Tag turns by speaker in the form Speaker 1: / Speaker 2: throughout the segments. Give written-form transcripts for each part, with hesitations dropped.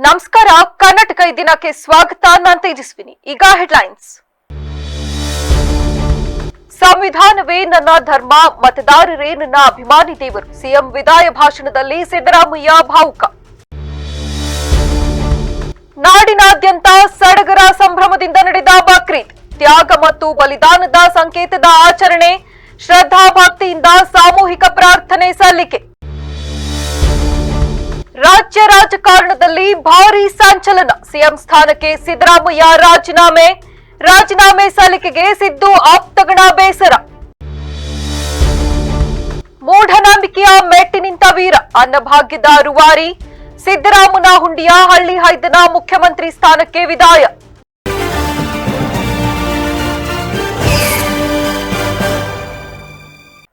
Speaker 1: ನಮಸ್ಕಾರ. ಕರ್ನಾಟಕ ಈ ದಿನಕ್ಕೆ ಸ್ವಾಗತ. ನಾನು ತೇಜಸ್ವಿನಿ. ಈಗ ಹೆಡ್ಲೈನ್ಸ್. ಸಂವಿಧಾನವೇ ನನ್ನ ಧರ್ಮ, ಮತದಾರರೇ ನನ್ನ ಅಭಿಮಾನಿ ದೇವರು. ಸಿಎಂ ವಿದಾಯ ಭಾಷಣದಲ್ಲಿ ಸಿದ್ದರಾಮಯ್ಯ ಭಾವುಕ. ನಾಡಿನಾದ್ಯಂತ ಸಡಗರ ಸಂಭ್ರಮದಿಂದ ನಡೆದ ಬಕ್ರೀದ್. ತ್ಯಾಗ ಮತ್ತು ಬಲಿದಾನದ ಸಂಕೇತದ ಆಚರಣೆ. ಶ್ರದ್ಧಾ ಭಕ್ತಿಯಿಂದ ಸಾಮೂಹಿಕ ಪ್ರಾರ್ಥನೆ ಸಲ್ಲಿಕೆ. ರಾಜ್ಯ ರಾಜಕಾರಣದಲ್ಲಿ ಭಾರೀ ಸಂಚಲನ. ಸಿಎಂ ಸ್ಥಾನಕ್ಕೆ ಸಿದ್ದರಾಮಯ್ಯ ರಾಜೀನಾಮೆ ಸಲ್ಲಿಕೆಗೆ ಸಿದ್ದು ಆಪ್ತಗಣ ಬೇಸರ. ಮೂಢನಂಬಿಕೆಯ ಮೆಟ್ಟಿ ನಿಂತ ವೀರ, ಅನ್ನಭಾಗ್ಯದ ರೂವಾರಿ. ಸಿದ್ದರಾಮನ ಹುಂಡಿಯ ಹಳ್ಳಿ ಹೈದನ ಮುಖ್ಯಮಂತ್ರಿ ಸ್ಥಾನಕ್ಕೆ ವಿದಾಯ.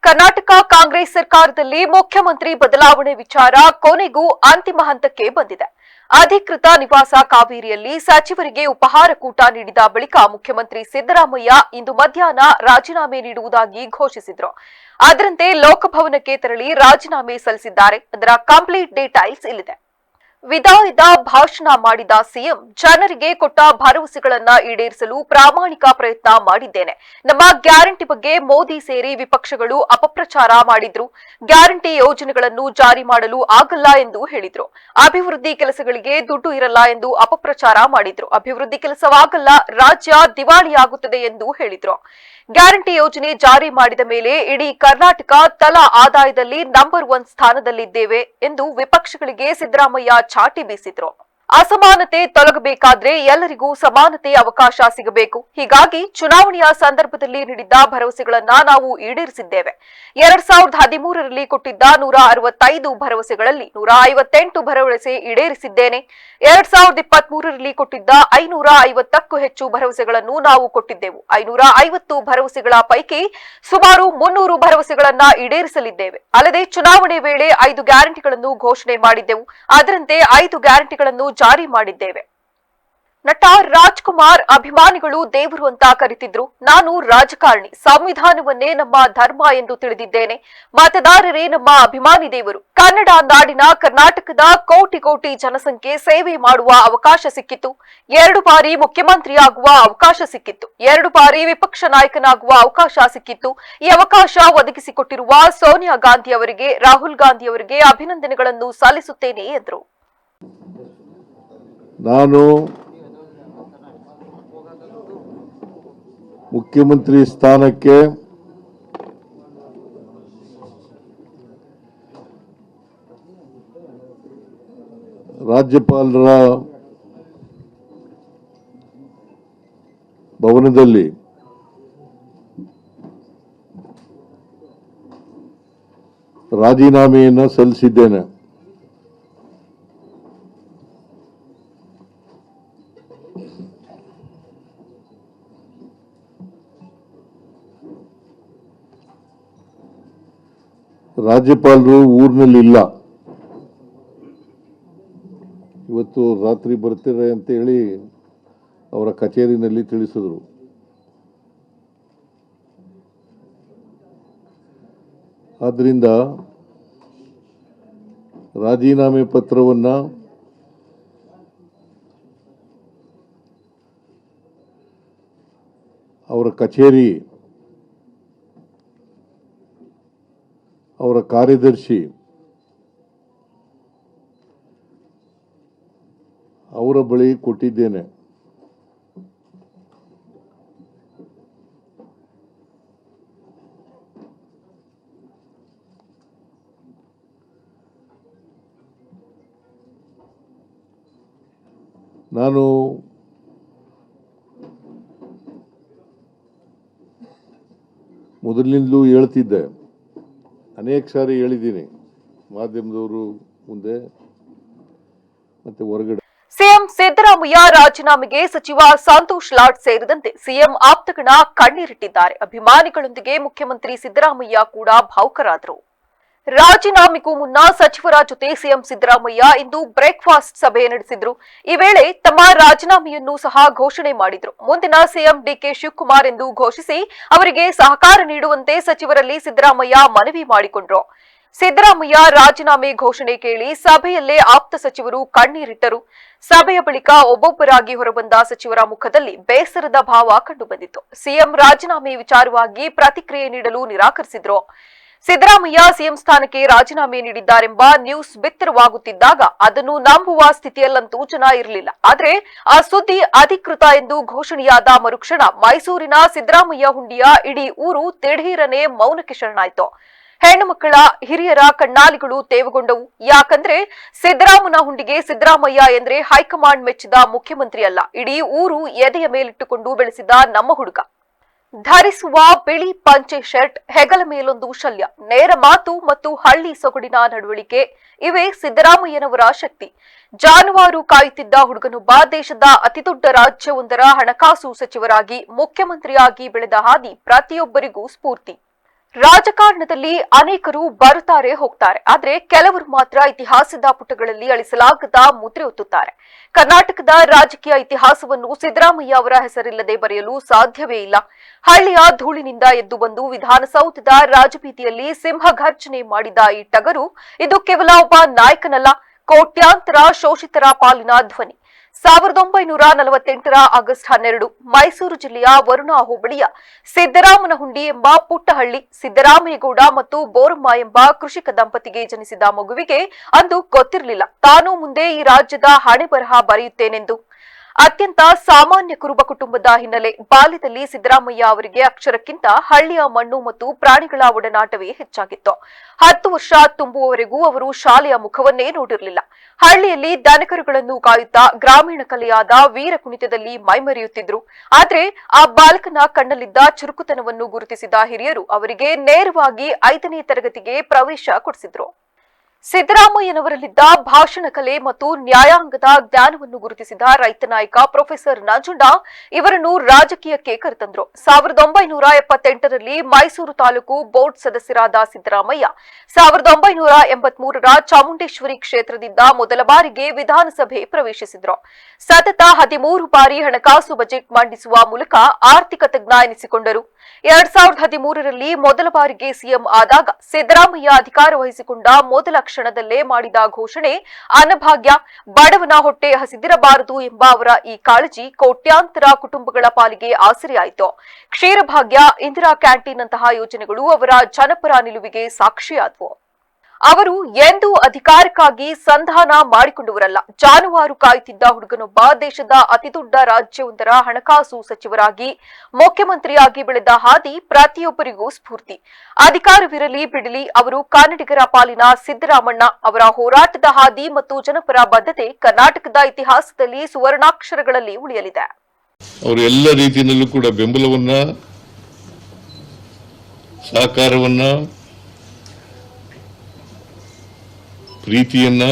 Speaker 1: ಕರ್ನಾಟಕ ಕಾಂಗ್ರೆಸ್ ಸರ್ಕಾರದಲ್ಲಿ ಮುಖ್ಯಮಂತ್ರಿ ಬದಲಾವಣೆ ವಿಚಾರ ಕೊನೆಗೂ ಅಂತಿಮ ಹಂತಕ್ಕೆ ಬಂದಿದೆ. ಅಧಿಕೃತ ನಿವಾಸ ಕಾವೇರಿಯಲ್ಲಿ ಸಚಿವರಿಗೆ ಉಪಹಾರ ಕೂಟ ನೀಡಿದ ಬಳಿಕ ಮುಖ್ಯಮಂತ್ರಿ ಸಿದ್ದರಾಮಯ್ಯ ಇಂದು ಮಧ್ಯಾಹ್ನ ರಾಜೀನಾಮೆ ನೀಡುವುದಾಗಿ ಘೋಷಿಸಿದ್ರು. ಅದರಂತೆ ಲೋಕಭವನಕ್ಕೆ ತೆರಳಿ ರಾಜೀನಾಮೆ ಸಲ್ಲಿಸಿದ್ದಾರೆ. ಅದರ ಕಂಪ್ಲೀಟ್ ಡೀಟೈಲ್ಸ್ ಇಲ್ಲಿದೆ. ವಿದಾಯದ ಭಾಷಣ ಮಾಡಿದ ಸಿಎಂ, ಜನರಿಗೆ ಕೊಟ್ಟ ಭರವಸೆಗಳನ್ನ ಈಡೇರಿಸಲು ಪ್ರಾಮಾಣಿಕ ಪ್ರಯತ್ನ ಮಾಡಿದ್ದೇನೆ. ನಮ್ಮ ಗ್ಯಾರಂಟಿ ಬಗ್ಗೆ ಮೋದಿ ಸೇರಿ ವಿಪಕ್ಷಗಳು ಅಪಪ್ರಚಾರ ಮಾಡಿದ್ರು. ಗ್ಯಾರಂಟಿ ಯೋಜನೆಗಳನ್ನು ಜಾರಿ ಮಾಡಲು ಆಗಲ್ಲ ಎಂದು ಹೇಳಿದ್ರು. ಅಭಿವೃದ್ಧಿ ಕೆಲಸಗಳಿಗೆ ದುಡ್ಡು ಇರಲ್ಲ ಎಂದು ಅಪಪ್ರಚಾರ ಮಾಡಿದ್ರು. ಅಭಿವೃದ್ಧಿ ಕೆಲಸವಾಗಲ್ಲ, ರಾಜ್ಯ ದಿವಾಳಿಯಾಗುತ್ತದೆ ಎಂದು ಹೇಳಿದ್ರು. ಗ್ಯಾರಂಟಿ ಯೋಜನೆ ಜಾರಿ ಮಾಡಿದ ಮೇಲೆ ಇಡೀ ಕರ್ನಾಟಕ ತಲಾ ಆದಾಯದಲ್ಲಿ ನಂಬರ್ 1 ಸ್ಥಾನದಲ್ಲಿದ್ದೇವೆ ಎಂದು ವಿಪಕ್ಷಗಳಿಗೆ ಸಿದ್ದರಾಮಯ್ಯ ಚಾಟಿ ಬೀಸಿದ್ರು. ಅಸಮಾನತೆ ತೊಲಗಬೇಕಾದ್ರೆ ಎಲ್ಲರಿಗೂ ಸಮಾನತೆ ಅವಕಾಶ ಸಿಗಬೇಕು. ಹೀಗಾಗಿ ಚುನಾವಣೆಯ ಸಂದರ್ಭದಲ್ಲಿ ನೀಡಿದ್ದ ಭರವಸೆಗಳನ್ನ ನಾವು ಈಡೇರಿಸಿದ್ದೇವೆ. 2013ರಲ್ಲಿ ಕೊಟ್ಟಿದ್ದ 165 ಭರವಸೆಗಳಲ್ಲಿ 158 ಭರವಸೆ ಈಡೇರಿಸಿದ್ದೇನೆ. 2023ರಲ್ಲಿ ಕೊಟ್ಟಿದ್ದ 550ಕ್ಕೂ ಹೆಚ್ಚು ಭರವಸೆಗಳನ್ನು ನಾವು ಕೊಟ್ಟಿದ್ದೆವು. 550 ಭರವಸೆಗಳ ಪೈಕಿ ಸುಮಾರು 300 ಭರವಸೆಗಳನ್ನ ಈಡೇರಿಸಲಿದ್ದೇವೆ. ಅಲ್ಲದೆ ಚುನಾವಣೆ ವೇಳೆ 5 ಗ್ಯಾರಂಟಿಗಳನ್ನು ಘೋಷಣೆ ಮಾಡಿದ್ದೆವು. ಅದರಂತೆ 5 ಗ್ಯಾರಂಟಿಗಳನ್ನು ಜಾರಿ ಮಾಡಿದ್ದೇವೆ. ನಟ ರಾಜ್ಕುಮಾರ್ ಅಭಿಮಾನಿಗಳು ದೇವರು ಅಂತ ಕರೆತಿದ್ರು. ನಾನು ರಾಜಕಾರಣಿ, ಸಂವಿಧಾನವನ್ನೇ ನಮ್ಮ ಧರ್ಮ ಎಂದು ತಿಳಿದಿದ್ದೇನೆ. ಮತದಾರರೇ ನಮ್ಮ ಅಭಿಮಾನಿ ದೇವರು. ಕನ್ನಡ ನಾಡಿನ ಕರ್ನಾಟಕದ ಕೋಟಿ ಕೋಟಿ ಜನಸಂಖ್ಯೆ ಸೇವೆ ಮಾಡುವ ಅವಕಾಶ ಸಿಕ್ಕಿತ್ತು. 2 ಬಾರಿ ಮುಖ್ಯಮಂತ್ರಿಯಾಗುವ ಅವಕಾಶ ಸಿಕ್ಕಿತ್ತು. 2 ಬಾರಿ ವಿಪಕ್ಷ ನಾಯಕನಾಗುವ ಅವಕಾಶ ಸಿಕ್ಕಿತ್ತು. ಈ ಅವಕಾಶ ಒದಗಿಸಿಕೊಟ್ಟಿರುವ ಸೋನಿಯಾ ಗಾಂಧಿ ಅವರಿಗೆ, ರಾಹುಲ್ ಗಾಂಧಿ ಅವರಿಗೆ ಅಭಿನಂದನೆಗಳನ್ನು ಸಲ್ಲಿಸುತ್ತೇನೆ ಎಂದರು.
Speaker 2: ನಾನು ಮುಖ್ಯಮಂತ್ರಿ ಸ್ಥಾನಕ್ಕೆ ರಾಜ್ಯಪಾಲರ ಭವನದಲ್ಲಿ ರಾಜೀನಾಮೆಯನ್ನು ಸಲ್ಲಿಸಿದ್ದೇನೆ. ರಾಜ್ಯಪಾಲರು ಊರಿನಲ್ಲಿ ಇಲ್ಲ, ಇವತ್ತು ರಾತ್ರಿ ಬರ್ತಾರೆ ಅಂತ ಹೇಳಿ ಅವರ ಕಚೇರಿನಲ್ಲಿ ತಿಳಿಸಿದ್ರು. ಆದ್ದರಿಂದ ರಾಜೀನಾಮೆ ಪತ್ರವನ್ನು ಅವರ ಕಚೇರಿ, ಅವರ ಕಾರ್ಯದರ್ಶಿ, ಅವರ ಬಳಿ ಕೊಟ್ಟಿದ್ದೇನೆ. ನಾನು ಮೊದಲಿನಿಂದಲೂ ಹೇಳ್ತಿದ್ದೆ, ಅನೇಕ ಸಾರಿ ಹೇಳಿದ್ದೀನಿ ಮಾಧ್ಯಮದವರು ಮುಂದೆ ಮತ್ತೆ ಹೊರಗಡೆ.
Speaker 1: ಸಿಎಂ ಸಿದ್ದರಾಮಯ್ಯ ರಾಜೀನಾಮೆಗೆ ಸಚಿವ ಸಂತೋಷ್ ಲಾಡ್ ಸೇರಿದಂತೆ ಸಿಎಂ ಆಪ್ತಗಣ ಕಣ್ಣೀರಿಟ್ಟಿದ್ದಾರೆ. ಅಭಿಮಾನಿಗಳೊಂದಿಗೆ ಮುಖ್ಯಮಂತ್ರಿ ಸಿದ್ದರಾಮಯ್ಯ ಕೂಡ ಭಾವುಕರಾದರು. ರಾಜೀನಾಮೆಗೂ ಮುನ್ನ ಸಚಿವರ ಜೊತೆ ಸಿಎಂ ಸಿದ್ದರಾಮಯ್ಯ ಇಂದು ಬ್ರೇಕ್ಫಾಸ್ಟ್ ಸಭೆ ನಡೆಸಿದ್ರು. ಈ ವೇಳೆ ತಮ್ಮ ರಾಜೀನಾಮೆಯನ್ನು ಸಹ ಘೋಷಣೆ ಮಾಡಿದ್ರು. ಮುಂದಿನ ಸಿಎಂ ಡಿಕೆ ಶಿವಕುಮಾರ್ ಎಂದು ಘೋಷಿಸಿ ಅವರಿಗೆ ಸಹಕಾರ ನೀಡುವಂತೆ ಸಚಿವರಲ್ಲಿ ಸಿದ್ದರಾಮಯ್ಯ ಮನವಿ ಮಾಡಿಕೊಂಡ್ರು. ಸಿದ್ದರಾಮಯ್ಯ ರಾಜೀನಾಮೆ ಘೋಷಣೆ ಕೇಳಿ ಸಭೆಯಲ್ಲೇ ಆಪ್ತ ಸಚಿವರು ಕಣ್ಣೀರಿಟ್ಟರು. ಸಭೆಯ ಬಳಿಕ ಒಬ್ಬೊಬ್ಬರಾಗಿ ಹೊರಬಂದ ಸಚಿವರ ಮುಖದಲ್ಲಿ ಬೇಸರದ ಭಾವ ಕಂಡುಬಂದಿತು. ಸಿಎಂ ರಾಜೀನಾಮೆ ವಿಚಾರವಾಗಿ ಪ್ರತಿಕ್ರಿಯೆ ನೀಡಲು ನಿರಾಕರಿಸಿದ್ರು. ಸಿದ್ದರಾಮಯ್ಯ ಸಿಎಂ ಸ್ಥಾನಕ್ಕೆ ರಾಜೀನಾಮೆ ನೀಡಿದ್ದಾರೆಂಬ ನ್ಯೂಸ್ ಬಿತ್ತರವಾಗುತ್ತಿದ್ದಾಗ ಅದನ್ನು ನಂಬುವ ಸ್ಥಿತಿಯಲ್ಲಂತೂ ಜನ ಇರಲಿಲ್ಲ. ಆದರೆ ಆ ಸುದ್ದಿ ಅಧಿಕೃತ ಎಂದು ಘೋಷಣೆಯಾದ ಮರುಕ್ಷಣ ಮೈಸೂರಿನ ಸಿದ್ದರಾಮಯ್ಯ ಹುಂಡಿಯ ಇಡೀ ಊರು ದಿಢೀರನೆ ಮೌನಕ್ಕೆ ಶರಣಾಯಿತು. ಹೆಣ್ಣು ಮಕ್ಕಳ ಹಿರಿಯರ ಕಣ್ಣಾಲಿಗಳು ತೇವಗೊಂಡವು. ಯಾಕಂದ್ರೆ ಸಿದ್ದರಾಮನ ಹುಂಡಿಗೆ ಸಿದ್ದರಾಮಯ್ಯ ಎಂದ್ರೆ ಹೈಕಮಾಂಡ್ ಮೆಚ್ಚಿದ ಮುಖ್ಯಮಂತ್ರಿ ಅಲ್ಲ, ಇಡೀ ಊರು ಎದೆಯ ಮೇಲಿಟ್ಟುಕೊಂಡು ಬೆಳೆಸಿದ ನಮ್ಮ ಹುಡುಗ. ಧರಿಸುವ ಬಿಳಿ ಪಂಚೆ ಶರ್ಟ್, ಹೆಗಲ ಮೇಲೊಂದು ಶಲ್ಯ, ನೇರ ಮಾತು ಮತ್ತು ಹಳ್ಳಿ ಸೊಗಡಿನ ನಡವಳಿಕೆ ಇವೇ ಸಿದ್ದರಾಮಯ್ಯನವರ ಶಕ್ತಿ. ಜಾನುವಾರು ಕಾಯುತ್ತಿದ್ದ ಹುಡುಗನೊಬ್ಬ ದೇಶದ ಅತಿದೊಡ್ಡ ರಾಜ್ಯವೊಂದರ ಹಣಕಾಸು ಸಚಿವರಾಗಿ ಮುಖ್ಯಮಂತ್ರಿಯಾಗಿ ಬೆಳೆದ ಹಾದಿ ಪ್ರತಿಯೊಬ್ಬರಿಗೂ ಸ್ಫೂರ್ತಿ. ರಾಜಕಾರಣದಲ್ಲಿ ಅನೇಕರು ಬರುತ್ತಾರೆ ಹೋಗ್ತಾರೆ, ಆದ್ರೆ ಕೆಲವರು ಮಾತ್ರ ಇತಿಹಾಸದ ಪುಟಗಳಲ್ಲಿ ಅಳಿಸಲಾಗದ ಮುದ್ರೆ ಒತ್ತುತ್ತಾರೆ. ಕರ್ನಾಟಕದ ರಾಜಕೀಯ ಇತಿಹಾಸವನ್ನು ಸಿದ್ದರಾಮಯ್ಯ ಅವರ ಹೆಸರಿಲ್ಲದೆ ಬರೆಯಲು ಸಾಧ್ಯವೇ ಇಲ್ಲ. ಹಳ್ಳಿಯ ಧೂಳಿನಿಂದ ಎದ್ದು ಬಂದು ವಿಧಾನಸೌಧದ ರಾಜಬೀದಿಯಲ್ಲಿ ಸಿಂಹಗರ್ಜನೆ ಮಾಡಿದ ಈ ಟಗರು ಇದು ಕೇವಲ ಒಬ್ಬ ನಾಯಕನಲ್ಲ, ಕೋಟ್ಯಾಂತರ ಶೋಷಿತರ ಪಾಲಿನ ಧ್ವನಿ. 1948ರ ಆಗಸ್ಟ್ 12 ಮೈಸೂರು ಜಿಲ್ಲೆಯ ವರುಣಾ ಹೋಬಳಿಯ ಸಿದ್ದರಾಮನಹುಂಡಿ ಎಂಬ ಪುಟ್ಟಹಳ್ಳಿ ಸಿದ್ದರಾಮೇಗೌಡ ಮತ್ತು ಬೋರಮ್ಮ ಎಂಬ ಕೃಷಿಕ ದಂಪತಿಗೆ ಜನಿಸಿದ ಮಗುವಿಗೆ ಅಂದು ಗೊತ್ತಿರಲಿಲ್ಲ ತಾನು ಮುಂದೆ ಈ ರಾಜ್ಯದ ಹಣೆಬರಹ ಬರೆಯುತ್ತೇನೆಂದು. ಅತ್ಯಂತ ಸಾಮಾನ್ಯ ಕುರುಬ ಕುಟುಂಬದ ಹಿನ್ನೆಲೆ. ಬಾಲ್ಯದಲ್ಲಿ ಸಿದ್ದರಾಮಯ್ಯ ಅವರಿಗೆ ಅಕ್ಷರಕ್ಕಿಂತ ಹಳ್ಳಿಯ ಮಣ್ಣು ಮತ್ತು ಪ್ರಾಣಿಗಳ ಒಡನಾಟವೇ ಹೆಚ್ಚಾಗಿತ್ತು. 10 ವರ್ಷ ತುಂಬುವವರೆಗೂ ಅವರು ಶಾಲೆಯ ಮುಖವನ್ನೇ ನೋಡಿರಲಿಲ್ಲ. ಹಳ್ಳಿಯಲ್ಲಿ ದನಕರುಗಳನ್ನು ಕಾಯುತ್ತಾ ಗ್ರಾಮೀಣ ಕಲೆಯಾದ ವೀರ ಕುಣಿತದಲ್ಲಿ ಮೈಮರೆಯುತ್ತಿದ್ರು. ಆದ್ರೆ ಆ ಬಾಲಕನ ಕಣ್ಣಲ್ಲಿದ್ದ ಚುರುಕುತನವನ್ನು ಗುರುತಿಸಿದ ಹಿರಿಯರು ಅವರಿಗೆ ನೇರವಾಗಿ 5ನೇ ತರಗತಿಗೆ ಪ್ರವೇಶ ಕೊಡಿಸಿದ್ರು. ಸಿದ್ದರಾಮಯ್ಯನವರಲ್ಲಿದ್ದ ಭಾಷಣ ಕಲೆ ಮತ್ತು ನ್ಯಾಯಾಂಗದ ಜ್ಞಾನವನ್ನು ಗುರುತಿಸಿದ ರೈತ ನಾಯಕ ಪ್ರೊಫೆಸರ್ ನಂಜುಂಡ ಇವರನ್ನು ರಾಜಕೀಯಕ್ಕೆ ಕರೆತಂದ್ರು. 1978ರಲ್ಲಿ ಮೈಸೂರು ತಾಲೂಕು ಬೋರ್ಡ್ ಸದಸ್ಯರಾದ ಸಿದ್ದರಾಮಯ್ಯ 1983ರ ಚಾಮುಂಡೇಶ್ವರಿ ಕ್ಷೇತ್ರದಿಂದ ಮೊದಲ ಬಾರಿಗೆ ವಿಧಾನಸಭೆ ಪ್ರವೇಶಿಸಿದ್ರು. ಸತತ 13 ಬಾರಿ ಹಣಕಾಸು ಬಜೆಟ್ ಮಂಡಿಸುವ ಮೂಲಕ ಆರ್ಥಿಕ ತಜ್ಞ ಎನಿಸಿಕೊಂಡರು. 2013ರಲ್ಲಿ ಮೊದಲ ಬಾರಿಗೆ ಸಿಎಂ ಆದಾಗ ಸಿದ್ದರಾಮಯ್ಯ ಅಧಿಕಾರ ವಹಿಸಿಕೊಂಡ ಮೊದಲ ಕ್ಷಣದಲ್ಲೇ ಮಾಡಿದ ಘೋಷಣೆ ಅನ್ನಭಾಗ್ಯ. ಬಡವನ ಹೊಟ್ಟೆ ಹಸಿದಿರಬಾರದು ಎಂಬ ಅವರ ಈ ಕಾಳಜಿ ಕೋಟ್ಯಾಂತರ ಕುಟುಂಬಗಳ ಪಾಲಿಗೆ ಆಸರೆಯಾಯಿತು. ಕ್ಷೀರಭಾಗ್ಯ, ಇಂದಿರಾ ಕ್ಯಾಂಟೀನ್ ಅಂತಹ ಯೋಜನೆಗಳು ಅವರ ಜನಪರ ನಿಲುವಿಗೆ ಸಾಕ್ಷಿಯಾದವು. ಅವರು ಎಂದೂ ಅಧಿಕಾರಕ್ಕಾಗಿ ಸಂಧಾನ ಮಾಡಿಕೊಂಡವರಲ್ಲ. ಜಾನುವಾರು ಕಾಯುತ್ತಿದ್ದ ಹುಡುಗನೊಬ್ಬ ದೇಶದ ಅತಿದೊಡ್ಡ ರಾಜ್ಯವೊಂದರ ಹಣಕಾಸು ಸಚಿವರಾಗಿ ಮುಖ್ಯಮಂತ್ರಿಯಾಗಿ ಬೆಳೆದ ಹಾದಿ ಪ್ರತಿಯೊಬ್ಬರಿಗೂ ಸ್ಫೂರ್ತಿ. ಅಧಿಕಾರವಿರಲಿ ಬಿಡಲಿ, ಅವರು ಕನ್ನಡಿಗರ ಪಾಲಿನ ಸಿದ್ದರಾಮಣ್ಣ. ಅವರ ಹೋರಾಟದ ಹಾದಿ ಮತ್ತು ಜನಪರ ಬದ್ಧತೆ ಕರ್ನಾಟಕದ ಇತಿಹಾಸದಲ್ಲಿ ಸುವರ್ಣಾಕ್ಷರಗಳಲ್ಲಿ ಉಳಿಯಲಿದೆ.
Speaker 2: ಅವರು ಎಲ್ಲ ರೀತಿಯಲ್ಲೂ ಕೂಡ ಬೆಂಬಲವನ್ನ, ಸಹಕಾರವನ್ನ, ಪ್ರೀತಿಯನ್ನ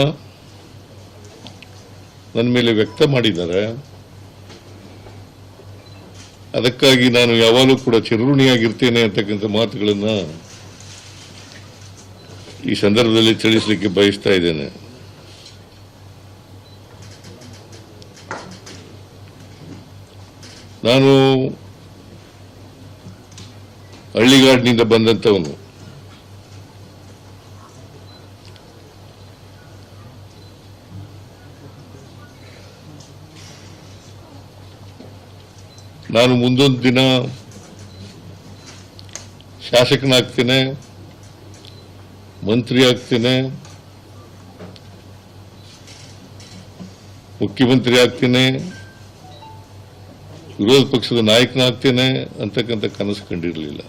Speaker 2: ನನ್ನ ಮೇಲೆ ವ್ಯಕ್ತ ಮಾಡಿದ್ದಾರೆ. ಅದಕ್ಕಾಗಿ ನಾನು ಯಾವಾಗಲೂ ಕೂಡ ಚಿರಋಣಿಯಾಗಿರ್ತೇನೆ ಅಂತಕ್ಕಂಥ ಮಾತುಗಳನ್ನ ಈ ಸಂದರ್ಭದಲ್ಲಿ ತಿಳಿಸಲಿಕ್ಕೆ ಬಯಸ್ತಾ ಇದ್ದೇನೆ. ನಾನು ಹಳ್ಳಿಗಾಡಿನಿಂದ ಬಂದಂಥವನು. ನಾನು ಮುಂದೊಂದು ದಿನ ಶಾಸಕನಾಗ್ತೇನೆ, ಮಂತ್ರಿ ಆಗ್ತೇನೆ, ಮುಖ್ಯಮಂತ್ರಿ ಆಗ್ತೇನೆ, ವಿರೋಧ ಪಕ್ಷದ ನಾಯಕನಾಗ್ತೇನೆ ಅಂತಕ್ಕಂಥ ಕನಸು ಕಂಡಿರಲಿಲ್ಲ.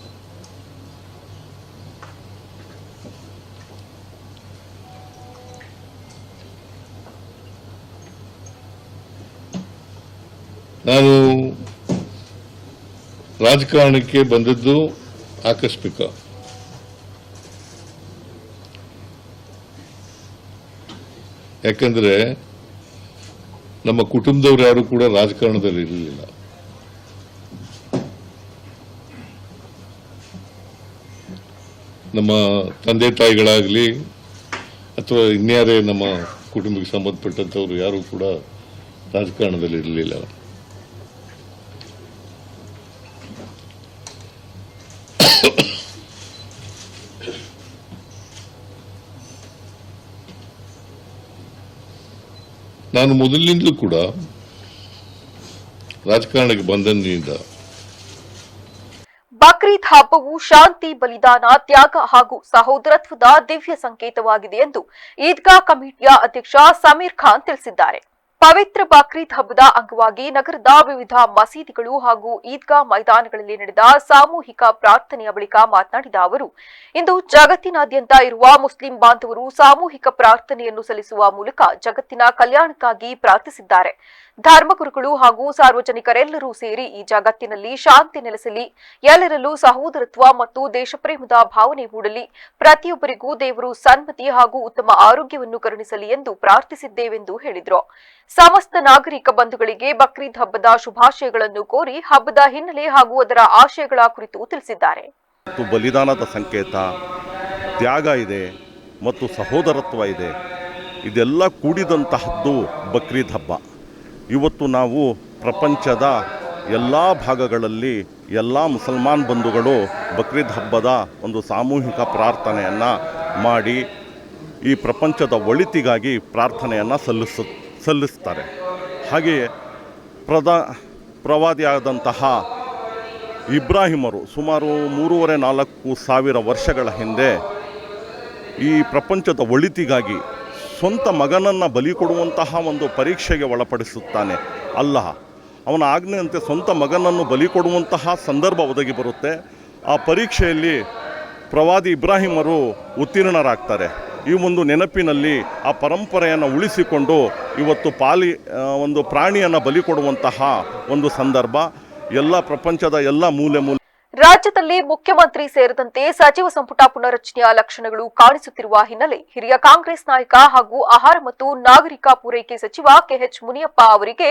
Speaker 2: ನಾನು ರಾಜಕಾರಣಕ್ಕೆ ಬಂದದ್ದು ಆಕಸ್ಮಿಕ. ಯಾಕಂದ್ರೆ ನಮ್ಮ ಕುಟುಂಬದವರು ಯಾರು ಕೂಡ ರಾಜಕಾರಣದಲ್ಲಿ ಇರಲಿಲ್ಲ. ನಮ್ಮ ತಂದೆ ತಾಯಿಗಳಾಗಲಿ ಅಥವಾ ಇನ್ಯಾರೇ ನಮ್ಮ ಕುಟುಂಬಕ್ಕೆ ಸಂಬಂಧಪಟ್ಟಂಥವ್ರು ಯಾರು ಕೂಡ ರಾಜಕಾರಣದಲ್ಲಿ ಇರಲಿಲ್ಲ. ನಾನು ಮೊದಲಿನಿಂದಲೂ ಕೂಡ ರಾಜಕಾರಣಕ್ಕೆ ಬಂದಂದಿನಿಂದ
Speaker 1: ಬಕ್ರೀದ್ ಹಬ್ಬವು ಶಾಂತಿ, ಬಲಿದಾನ, ತ್ಯಾಗ ಹಾಗೂ ಸಹೋದರತ್ವದ ದಿವ್ಯ ಸಂಕೇತವಾಗಿದೆ ಎಂದು ಈದ್ಗಾ ಕಮಿಟಿಯ ಅಧ್ಯಕ್ಷ ಸಮೀರ್ ಖಾನ್ ತಿಳಿಸಿದ್ದಾರೆ. ಪವಿತ್ರ ಬಕ್ರೀದ್ ಹಬ್ಬದ ಅಂಗವಾಗಿ ನಗರದ ವಿವಿಧ ಮಸೀದಿಗಳು ಹಾಗೂ ಈದ್ಗಾ ಮೈದಾನಗಳಲ್ಲಿ ನಡೆದ ಸಾಮೂಹಿಕ ಪ್ರಾರ್ಥನೆಯ ಬಳಿಕ ಮಾತನಾಡಿದ ಅವರು, ಇಂದು ಜಗತ್ತಿನಾದ್ಯಂತ ಇರುವ ಮುಸ್ಲಿಂ ಬಾಂಧವರು ಸಾಮೂಹಿಕ ಪ್ರಾರ್ಥನೆಯನ್ನು ಸಲ್ಲಿಸುವ ಮೂಲಕ ಜಗತ್ತಿನ ಕಲ್ಯಾಣಕ್ಕಾಗಿ ಪ್ರಾರ್ಥಿಸಿದ್ದಾರೆ. ಧರ್ಮಗುರುಗಳು ಹಾಗೂ ಸಾರ್ವಜನಿಕರೆಲ್ಲರೂ ಸೇರಿ ಈ ಜಗತ್ತಿನಲ್ಲಿ ಶಾಂತಿ ನೆಲೆಸಲಿ, ಎಲ್ಲರಲ್ಲೂ ಸಹೋದರತ್ವ ಮತ್ತು ದೇಶಪ್ರೇಮದ ಭಾವನೆ ಮೂಡಲಿ, ಪ್ರತಿಯೊಬ್ಬರಿಗೂ ದೇವರು ಸನ್ಮತಿ ಹಾಗೂ ಉತ್ತಮ ಆರೋಗ್ಯವನ್ನು ಕರುಣಿಸಲಿ ಎಂದು ಪ್ರಾರ್ಥಿಸಿದ್ದೇವೆಂದು ಹೇಳಿದರು. ಸಮಸ್ತ ನಾಗರಿಕ ಬಂಧುಗಳಿಗೆ ಬಕ್ರೀದ್ ಹಬ್ಬದ ಶುಭಾಶಯಗಳನ್ನು ಕೋರಿ ಹಬ್ಬದ ಹಿನ್ನೆಲೆ ಹಾಗೂ ಅದರ ಆಶಯಗಳ ಕುರಿತು ತಿಳಿಸಿದ್ದಾರೆ.
Speaker 3: ಬಲಿದಾನದ ಸಂಕೇತ, ತ್ಯಾಗ ಇದೆ ಮತ್ತು ಸಹೋದರತ್ವ ಇದೆ. ಇದೆಲ್ಲ ಕೂಡಿದಂತಹದ್ದು ಬಕ್ರೀದ್ ಹಬ್ಬ. ಇವತ್ತು ನಾವು ಪ್ರಪಂಚದ ಎಲ್ಲ ಭಾಗಗಳಲ್ಲಿ ಎಲ್ಲ ಮುಸಲ್ಮಾನ್ ಬಂಧುಗಳು ಬಕ್ರೀದ್ ಹಬ್ಬದ ಒಂದು ಸಾಮೂಹಿಕ ಪ್ರಾರ್ಥನೆಯನ್ನು ಮಾಡಿ ಈ ಪ್ರಪಂಚದ ಒಳಿತಿಗಾಗಿ ಪ್ರಾರ್ಥನೆಯನ್ನು ಸಲ್ಲಿಸ್ತಾರೆ. ಹಾಗೆಯೇ ಪ್ರವಾದಿಯಾದಂತಹ ಇಬ್ರಾಹಿಮರು ಸುಮಾರು 3,500-4 ಸಾವಿರ ವರ್ಷಗಳ ಹಿಂದೆ ಈ ಪ್ರಪಂಚದ ಒಳಿತಿಗಾಗಿ ಸ್ವಂತ ಮಗನನ್ನು ಬಲಿ ಕೊಡುವಂತಹ ಒಂದು ಪರೀಕ್ಷೆಗೆ ಒಳಪಡಿಸುತ್ತಾನೆ ಅಲ್ಲಾಹ್. ಅವನ ಆಜ್ಞೆಯಂತೆ ಸ್ವಂತ ಮಗನನ್ನು ಬಲಿ ಕೊಡುವಂತಹ ಸಂದರ್ಭ ಒದಗಿ ಬರುತ್ತೆ. ಆ ಪರೀಕ್ಷೆಯಲ್ಲಿ ಪ್ರವಾದಿ ಇಬ್ರಾಹಿಮರು ಉತ್ತೀರ್ಣರಾಗ್ತಾರೆ. ಈ ಒಂದು ನೆನಪಿನಲ್ಲಿ ಆ ಪರಂಪರೆಯನ್ನು ಉಳಿಸಿಕೊಂಡು ಇವತ್ತು ಒಂದು ಪ್ರಾಣಿಯನ್ನು ಬಲಿ ಕೊಡುವಂತಹ ಒಂದು ಸಂದರ್ಭ ಎಲ್ಲ ಪ್ರಪಂಚದ ಎಲ್ಲ ಮೂಲೆ
Speaker 1: ರಾಜ್ಯದಲ್ಲಿ ಮುಖ್ಯಮಂತ್ರಿ ಸೇರಿದಂತೆ ಸಚಿವ ಸಂಪುಟ ಪುನರಚನೆಯ ಲಕ್ಷಣಗಳು ಕಾಣಿಸುತ್ತಿರುವ ಹಿನ್ನೆಲೆ ಹಿರಿಯ ಕಾಂಗ್ರೆಸ್ ನಾಯಕ ಹಾಗೂ ಆಹಾರ ಮತ್ತು ನಾಗರಿಕ ಪೂರೈಕೆ ಸಚಿವ ಕೆಎಚ್ ಮುನಿಯಪ್ಪ ಅವರಿಗೆ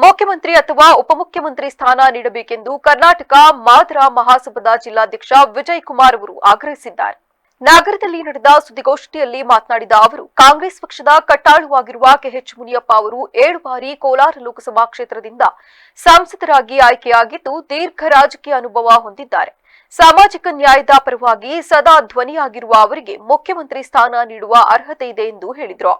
Speaker 1: ಮುಖ್ಯಮಂತ್ರಿ ಅಥವಾ ಉಪಮುಖ್ಯಮಂತ್ರಿ ಸ್ಥಾನ ನೀಡಬೇಕೆಂದು ಕರ್ನಾಟಕ ಮಾದರ ಮಹಾಸಭಾದ ಜಿಲ್ಲಾಧ್ಯಕ್ಷ ವಿಜಯ್ ಕುಮಾರ್ ಅವರು ಆಗ್ರಹಿಸಿದ್ದಾರೆ. ನಗರದಲ್ಲಿ ನಡೆದ ಸುದ್ದಿಗೋಷ್ಠಿಯಲ್ಲಿ ಮಾತನಾಡಿದ ಅವರು, ಕಾಂಗ್ರೆಸ್ ಪಕ್ಷದ ಕಟ್ಟಾಳುವಾಗಿರುವ ಕೆಎಚ್ ಮುನಿಯಪ್ಪ ಅವರು 7 ಬಾರಿ ಕೋಲಾರ ಲೋಕಸಭಾ ಕ್ಷೇತ್ರದಿಂದ ಸಂಸದರಾಗಿ ಆಯ್ಕೆಯಾಗಿದ್ದು ದೀರ್ಘ ರಾಜಕೀಯ ಅನುಭವ ಹೊಂದಿದ್ದಾರೆ. ಸಾಮಾಜಿಕ ನ್ಯಾಯದ ಪರವಾಗಿ ಸದಾ ಧ್ವನಿಯಾಗಿರುವ ಅವರಿಗೆ ಮುಖ್ಯಮಂತ್ರಿ ಸ್ಥಾನ ನೀಡುವ ಅರ್ಹತೆ ಇದೆ ಎಂದು ಹೇಳಿದರು.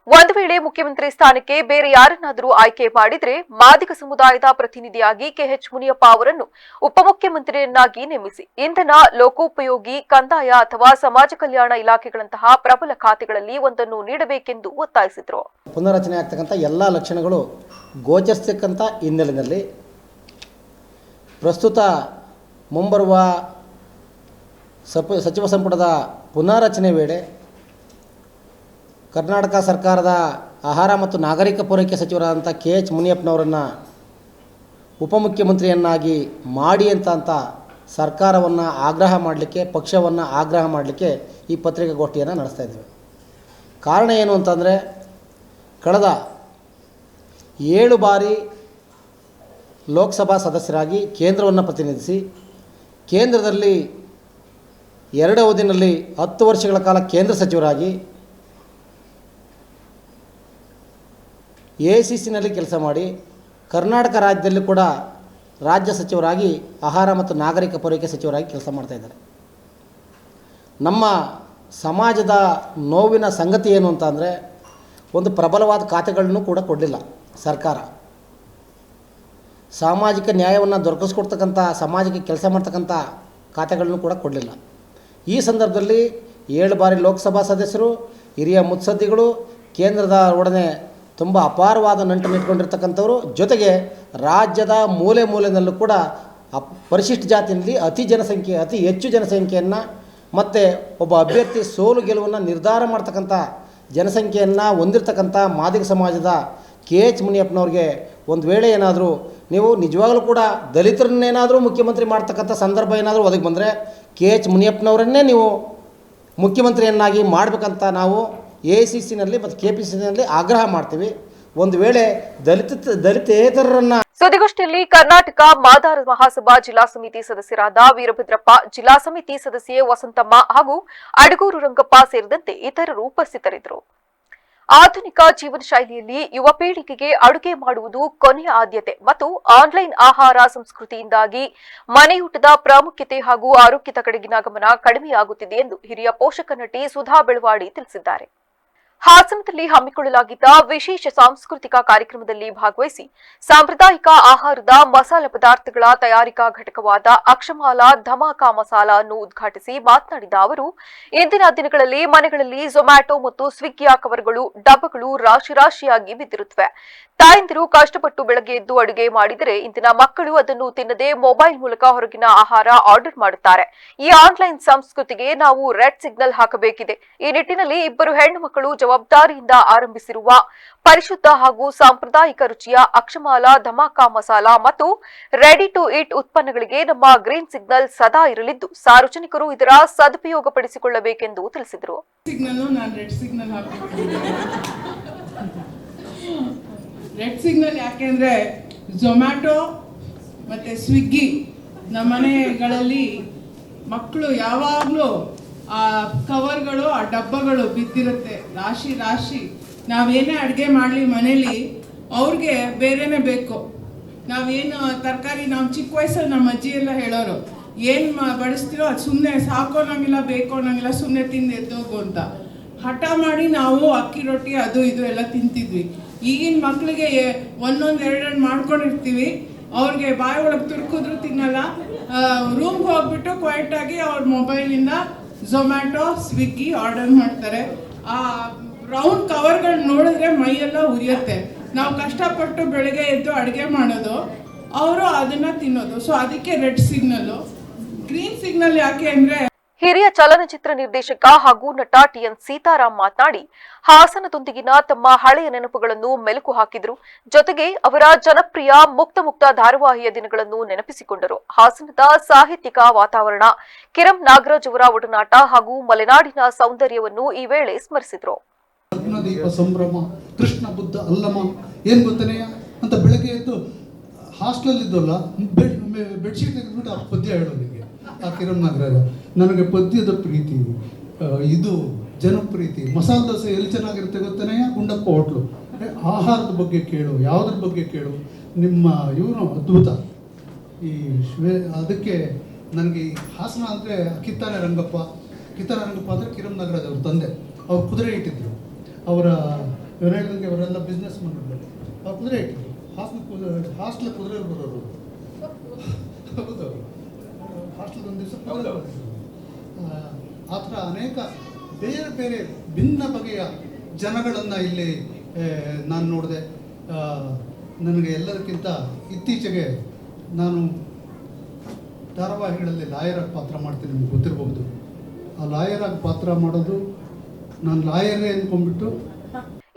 Speaker 1: ಒಂದು ವೇಳೆ ಮುಖ್ಯಮಂತ್ರಿ ಸ್ಥಾನಕ್ಕೆ ಬೇರೆ ಯಾರನ್ನಾದರೂ ಆಯ್ಕೆ ಮಾಡಿದರೆ ಮಾದಿಗ ಸಮುದಾಯದ ಪ್ರತಿನಿಧಿಯಾಗಿ ಕೆಎಚ್ ಮುನಿಯಪ್ಪ ಅವರನ್ನು ಉಪಮುಖ್ಯಮಂತ್ರಿಯನ್ನಾಗಿ ನೇಮಿಸಿ ಇಂಧನ, ಲೋಕೋಪಯೋಗಿ, ಕಂದಾಯ ಅಥವಾ ಸಮಾಜ ಕಲ್ಯಾಣ ಇಲಾಖೆಗಳಂತಹ ಪ್ರಬಲ ಖಾತೆಗಳಲ್ಲಿ ಒಂದನ್ನು ನೀಡಬೇಕೆಂದು ಒತ್ತಾಯಿಸಿದರು.
Speaker 4: ಪುನರಚನೆ ಆಗ್ತಕ್ಕಂಥ ಎಲ್ಲ ಲಕ್ಷಣಗಳು ಗೋಚರಿಸತಕ್ಕಂಥ ಹಿನ್ನೆಲೆಯಲ್ಲಿ ಪ್ರಸ್ತುತ ಮುಂಬರುವ ಸಚಿವ ಸಂಪುಟದ ಪುನರಚನೆ ವೇಳೆ ಕರ್ನಾಟಕ ಸರ್ಕಾರದ ಆಹಾರ ಮತ್ತು ನಾಗರಿಕ ಪೂರೈಕೆ ಸಚಿವರಾದಂಥ ಕೆಎಚ್ ಮುನಿಯಪ್ಪನವರನ್ನು ಉಪಮುಖ್ಯಮಂತ್ರಿಯನ್ನಾಗಿ ಮಾಡಿ ಅಂತ ಸರ್ಕಾರವನ್ನು ಆಗ್ರಹ ಮಾಡಲಿಕ್ಕೆ, ಪಕ್ಷವನ್ನು ಆಗ್ರಹ ಮಾಡಲಿಕ್ಕೆ ಈ ಪತ್ರಿಕಾಗೋಷ್ಠಿಯನ್ನು ನಡೆಸ್ತಾ ಇದ್ದೇವೆ. ಕಾರಣ ಏನು ಅಂತಂದರೆ, ಕಳೆದ 7 ಬಾರಿ ಲೋಕಸಭಾ ಸದಸ್ಯರಾಗಿ ಕೇಂದ್ರವನ್ನು ಪ್ರತಿನಿಧಿಸಿ, ಕೇಂದ್ರದಲ್ಲಿ 2 ಅವಧಿಯಲ್ಲಿ 10 ವರ್ಷಗಳ ಕಾಲ ಕೇಂದ್ರ ಸಚಿವರಾಗಿ AICCನಲ್ಲಿ ಕೆಲಸ ಮಾಡಿ, ಕರ್ನಾಟಕ ರಾಜ್ಯದಲ್ಲಿ ಕೂಡ ರಾಜ್ಯ ಸಚಿವರಾಗಿ ಆಹಾರ ಮತ್ತು ನಾಗರಿಕ ಪೂರೈಕೆ ಸಚಿವರಾಗಿ ಕೆಲಸ ಮಾಡ್ತಾಯಿದ್ದಾರೆ. ನಮ್ಮ ಸಮಾಜದ ನೋವಿನ ಸಂಗತಿ ಏನು ಅಂತಂದರೆ, ಒಂದು ಪ್ರಬಲವಾದ ಖಾತೆಗಳನ್ನು ಕೂಡ ಕೊಡಲಿಲ್ಲ ಸರ್ಕಾರ. ಸಾಮಾಜಿಕ ನ್ಯಾಯವನ್ನು ದೊರಕಿಸ್ಕೊಡ್ತಕ್ಕಂಥ, ಸಮಾಜಕ್ಕೆ ಕೆಲಸ ಮಾಡ್ತಕ್ಕಂಥ ಖಾತೆಗಳನ್ನು ಕೂಡ ಕೊಡಲಿಲ್ಲ. ಈ ಸಂದರ್ಭದಲ್ಲಿ 7 ಬಾರಿ ಲೋಕಸಭಾ ಸದಸ್ಯರು, ಹಿರಿಯ ಮುತ್ಸದ್ದಿಗಳು, ಕೇಂದ್ರದ ಒಡನೆ ತುಂಬ ಅಪಾರವಾದ ನಂಟನ್ನು ಇಟ್ಕೊಂಡಿರ್ತಕ್ಕಂಥವ್ರು, ಜೊತೆಗೆ ರಾಜ್ಯದ ಮೂಲೆ ಮೂಲೆಯಲ್ಲೂ ಕೂಡ ಪರಿಶಿಷ್ಟ ಜಾತಿಯಲ್ಲಿ ಅತಿ ಹೆಚ್ಚು ಜನಸಂಖ್ಯೆಯನ್ನು ಮತ್ತು ಒಬ್ಬ ಅಭ್ಯರ್ಥಿ ಸೋಲು ಗೆಲುವನ್ನು ನಿರ್ಧಾರ ಮಾಡ್ತಕ್ಕಂಥ ಜನಸಂಖ್ಯೆಯನ್ನು ಹೊಂದಿರತಕ್ಕಂಥ ಮಾದಿಗ ಸಮಾಜದ ಕೆಎಚ್ ಮುನಿಯಪ್ಪನವ್ರಿಗೆ ಒಂದು ವೇಳೆ ಏನಾದರೂ ನೀವು ನಿಜವಾಗಲೂ ಕೂಡ ದಲಿತರನ್ನೇನಾದರೂ ಮುಖ್ಯಮಂತ್ರಿ ಮಾಡ್ತಕ್ಕಂಥ ಸಂದರ್ಭ ಏನಾದರೂ ಒದಗಿ ಬಂದರೆ ಕೆಎಚ್ ಮುನಿಯಪ್ಪನವರನ್ನೇ ನೀವು ಮುಖ್ಯಮಂತ್ರಿಯನ್ನಾಗಿ ಮಾಡಬೇಕಂತ ನಾವು AICCನಲ್ಲಿ ಮತ್ತು KPCCನಲ್ಲಿ ಆಗ್ರಹ ಮಾಡ್ತೀವಿ. ಒಂದು ವೇಳೆ ದಲಿತೇತರರನ್ನ
Speaker 1: ಸುದ್ದಿಗೋಷ್ಠಿಯಲ್ಲಿ ಕರ್ನಾಟಕ ಮಾದಾರ ಮಹಾಸಭಾ ಜಿಲ್ಲಾ ಸಮಿತಿ ಸದಸ್ಯರಾದ ವೀರಭದ್ರಪ್ಪ, ಜಿಲ್ಲಾ ಸಮಿತಿ ಸದಸ್ಯೆ ವಸಂತಮ್ಮ ಹಾಗೂ ಅಡಗೂರು ರಂಗಪ್ಪ ಸೇರಿದಂತೆ ಇತರರು ಉಪಸ್ಥಿತರಿದ್ದರು. ಆಧುನಿಕ ಜೀವನ ಶೈಲಿಯಲ್ಲಿ ಯುವ ಪೀಳಿಗೆಗೆ ಅಡುಗೆ ಮಾಡುವುದು ಕೊನೆಯ ಆದ್ಯತೆ ಮತ್ತು ಆನ್ಲೈನ್ ಆಹಾರ ಸಂಸ್ಕೃತಿಯಿಂದಾಗಿ ಮನೆಯೂಟದ ಪ್ರಾಮುಖ್ಯತೆ ಹಾಗೂ ಆರೋಗ್ಯದ ಕಡೆಗಿನ ಗಮನ ಕಡಿಮೆಯಾಗುತ್ತಿದೆ ಎಂದು ಹಿರಿಯ ಪೋಷಕ ನಟಿ ಸುಧಾ ಬೆಳವಾಡಿ ತಿಳಿಸಿದ್ದಾರೆ. ಹಾಸನದಲ್ಲಿ ಹಮ್ಮಿಕೊಳ್ಳಲಾಗಿದ್ದ ವಿಶೇಷ ಸಾಂಸ್ಕೃತಿಕ ಕಾರ್ಯಕ್ರಮದಲ್ಲಿ ಭಾಗವಹಿಸಿ ಸಾಂಪ್ರದಾಯಿಕ ಆಹಾರದ ಮಸಾಲ ಪದಾರ್ಥಗಳ ತಯಾರಿಕಾ ಘಟಕವಾದ ಅಕ್ಷಮಾಲಾ ಧಮಾಕಾ ಮಸಾಲಾ ಅನ್ನು ಉದ್ಘಾಟಿಸಿ ಮಾತನಾಡಿದ ಅವರು, ಇಂದಿನ ದಿನಗಳಲ್ಲಿ ಮನೆಗಳಲ್ಲಿ ಝೊಮ್ಯಾಟೊ ಮತ್ತು ಸ್ವಿಗ್ಗಿಯ ಕವರ್ಗಳು, ಡಬ್ಬಗಳು ರಾಶಿ ರಾಶಿಯಾಗಿ ಬಿದ್ದಿರುತ್ತವೆ. ತಾಯಂದಿರು ಕಷ್ಟಪಟ್ಟು ಬೆಳಗ್ಗೆ ಎದ್ದು ಅಡುಗೆ ಮಾಡಿದರೆ ಇಂದಿನ ಮಕ್ಕಳು ಅದನ್ನು ತಿನ್ನದೆ ಮೊಬೈಲ್ ಮೂಲಕ ಹೊರಗಿನ ಆಹಾರ ಆರ್ಡರ್ ಮಾಡುತ್ತಾರೆ. ಈ ಆನ್ಲೈನ್ ಸಂಸ್ಕೃತಿಗೆ ನಾವು ರೆಡ್ ಸಿಗ್ನಲ್ ಹಾಕಬೇಕಿದೆ. ಈ ನಿಟ್ಟಿನಲ್ಲಿ ಇಬ್ಬರು ಹೆಣ್ಣು ಮಕ್ಕಳು ಜವಾಬ್ದಾರಿಯಿಂದ ಆರಂಭಿಸಿರುವ ಪರಿಶುದ್ಧ ಹಾಗೂ ಸಾಂಪ್ರದಾಯಿಕ ರುಚಿಯ ಅಕ್ಷಮಾಲಾ ಧಮಾಕಾ ಮಸಾಲಾ ಮತ್ತು ರೆಡಿ ಟು ಈಟ್ ಉತ್ಪನ್ನಗಳಿಗೆ ನಮ್ಮ ಗ್ರೀನ್ ಸಿಗ್ನಲ್ ಸದಾ ಇರಲಿದ್ದು ಸಾರ್ವಜನಿಕರು ಇದರ ಸದುಪಯೋಗಪಡಿಸಿಕೊಳ್ಳಬೇಕೆಂದು ತಿಳಿಸಿದರು.
Speaker 5: ರೆಡ್ ಸಿಗ್ನಲ್ ಯಾಕೆಂದರೆ ಝೊಮ್ಯಾಟೊ ಮತ್ತು ಸ್ವಿಗ್ಗಿ ನಮ್ಮ ಮನೆಗಳಲ್ಲಿ ಮಕ್ಕಳು ಯಾವಾಗಲೂ ಆ ಕವರ್ಗಳು, ಆ ಡಬ್ಬಗಳು ಬಿದ್ದಿರುತ್ತೆ ರಾಶಿ ರಾಶಿ. ನಾವೇನೇ ಅಡುಗೆ ಮಾಡಲಿ ಮನೇಲಿ ಅವ್ರಿಗೆ ಬೇರೆನೇ ಬೇಕು. ನಾವೇನು ತರಕಾರಿ, ನಾವು ಚಿಕ್ಕ ವಯಸ್ಸಲ್ಲಿ ನಮ್ಮ ಅಜ್ಜಿ ಎಲ್ಲ ಹೇಳೋರು, ಏನು ಬಡಿಸ್ತೀರೋ ಅದು ಸುಮ್ಮನೆ ಸಾಕೋ ನಂಗಿಲ್ಲ, ಬೇಕೋ ನಂಗಿಲ್ಲ, ಸುಮ್ಮನೆ ತಿಂದು ಎದ್ದೋಗು ಅಂತ. ಹಠ ಮಾಡಿ ನಾವು ಅಕ್ಕಿ ರೊಟ್ಟಿ ಅದು ಇದು ಎಲ್ಲ ತಿಂತಿದ್ವಿ. ಈಗಿನ ಮಕ್ಕಳಿಗೆ ಒಂದೊಂದು ಎರಡೆರಡು ಮಾಡ್ಕೊಂಡಿರ್ತೀವಿ, ಅವ್ರಿಗೆ ಬಾಯಿ ಒಳಗೆ ತುರ್ಕಿದ್ರು ತಿನ್ನಲ್ಲ. ರೂಮ್ಗೆ ಹೋಗ್ಬಿಟ್ಟು ಕ್ವೈಟಾಗಿ ಅವ್ರ ಮೊಬೈಲಿಂದ ಝೊಮ್ಯಾಟೊ, ಸ್ವಿಗ್ಗಿ ಆರ್ಡರ್ ಮಾಡ್ತಾರೆ. ಆ ರೌಂಡ್ ಕವರ್ಗಳು ನೋಡಿದ್ರೆ ಮೈಯೆಲ್ಲ ಉರಿಯುತ್ತೆ. ನಾವು ಕಷ್ಟಪಟ್ಟು ಬೆಳಗ್ಗೆ ಎದ್ದು ಅಡುಗೆ ಮಾಡೋದು, ಅವರು ಅದನ್ನು ತಿನ್ನೋದು. ಸೊ ಅದಕ್ಕೆ ರೆಡ್ ಸಿಗ್ನಲ್ಲು. ಗ್ರೀನ್ ಸಿಗ್ನಲ್ ಯಾಕೆ ಅಂದರೆ,
Speaker 1: ಹಿರಿಯ ಚಲನಚಿತ್ರ ನಿರ್ದೇಶಕ ಹಾಗೂ ನಟ ಟಿಎನ್ ಸೀತಾರಾಮ್ ಮಾತನಾಡಿ ಹಾಸನದೊಂದಿಗಿನ ತಮ್ಮ ಹಳೆಯ ನೆನಪುಗಳನ್ನು ಮೆಲುಕು ಹಾಕಿದರು. ಜೊತೆಗೆ ಅವರ ಜನಪ್ರಿಯ ಮುಕ್ತ ಧಾರಾವಾಹಿಯ ದಿನಗಳನ್ನು ನೆನಪಿಸಿಕೊಂಡರು. ಹಾಸನದ ಸಾಹಿತ್ಯಿಕ ವಾತಾವರಣ, ಕಿರಂ ನಾಗರಾಜ್ ಅವರ ಒಡನಾಟ ಹಾಗೂ ಮಲೆನಾಡಿನ ಸೌಂದರ್ಯವನ್ನು ಈ ವೇಳೆ ಸ್ಮರಿಸಿದರು.
Speaker 6: ದೀಪ ಸಂಭ್ರಮ, ಕೃಷ್ಣ ಬುದ್ಧ ಅಲ್ಲಮ ಏನು ಗೊತ್ತನೆಯ ಅಂತ ಬೆಳಗ್ಗೆ ಎದ್ದು ಹಾಸ್ಟೆಲಲ್ಲಿ ಇದ್ದಲ್ಲ, ಬೆಡ್ಶೀಟ್ ತೆಗೆದ್ಬಿಟ್ಟು ಆ ಪದ್ಯ ಹೇಳೋದಿಗೆ ಆ ಕಿರಂ ನಾಗರಾಜ. ನನಗೆ ಪದ್ಯದ ಪ್ರೀತಿ, ಇದು ಜನಪ್ರೀತಿ. ಮಸಾಲೆ ದೋಸೆ ಎಲ್ಲಿ ಚೆನ್ನಾಗಿರುತ್ತೆ ಗೊತ್ತನೆಯ? ಗುಂಡಪ್ಪ ಹೋಟ್ಲು. ಆಹಾರದ ಬಗ್ಗೆ ಕೇಳು, ಯಾವುದ್ರ ಬಗ್ಗೆ ಕೇಳು, ನಿಮ್ಮ ಇವನು ಅದ್ಭುತ. ಈ ಅದಕ್ಕೆ ನನಗೆ ಹಾಸನ ಅಂದರೆ ಕಿತ್ತಾನೆ ರಂಗಪ್ಪ ಅಂದರೆ ಕಿರಂ ನಾಗರಾಜ್ ಅವ್ರ ತಂದೆ. ಅವ್ರು ಕುದುರೆ ಇಟ್ಟಿದ್ರು. ಅವರ ಇವ್ರು ಹೇಳಿದಂಗೆ ಅವರೆಲ್ಲ ಬಿಸ್ನೆಸ್ ಮಾಡಿದ್ರು. ಅವ್ರು ಕುದುರೆ ಇಟ್ಟಿದ್ರು. ಹಾಸ್ಟೆಲ್ ಕುದುರೆ ಬರೋರು. ಹೌದು, ಹಾಸ್ಟೆಲ್ ಒಂದು ದಿವಸ ಆ ಥರ ಅನೇಕ ಬೇರೆ ಬೇರೆ ಭಿನ್ನ ಬಗೆಯ ಜನಗಳನ್ನು ಇಲ್ಲಿ ನಾನು ನೋಡಿದೆ. ನನಗೆ ಎಲ್ಲದಕ್ಕಿಂತ ಇತ್ತೀಚೆಗೆ ನಾನು ಧಾರಾವಾಹಿಗಳಲ್ಲಿ ಲಾಯರಾಗಿ ಪಾತ್ರ ಮಾಡ್ತೀನಿ, ನಿಮ್ಗೆ ಗೊತ್ತಿರಬಹುದು. ಆ ಲಾಯರಾಗಿ ಪಾತ್ರ ಮಾಡೋದು, ನಾನು ಲಾಯರೇ ಅಂದ್ಕೊಂಡ್ಬಿಟ್ಟು.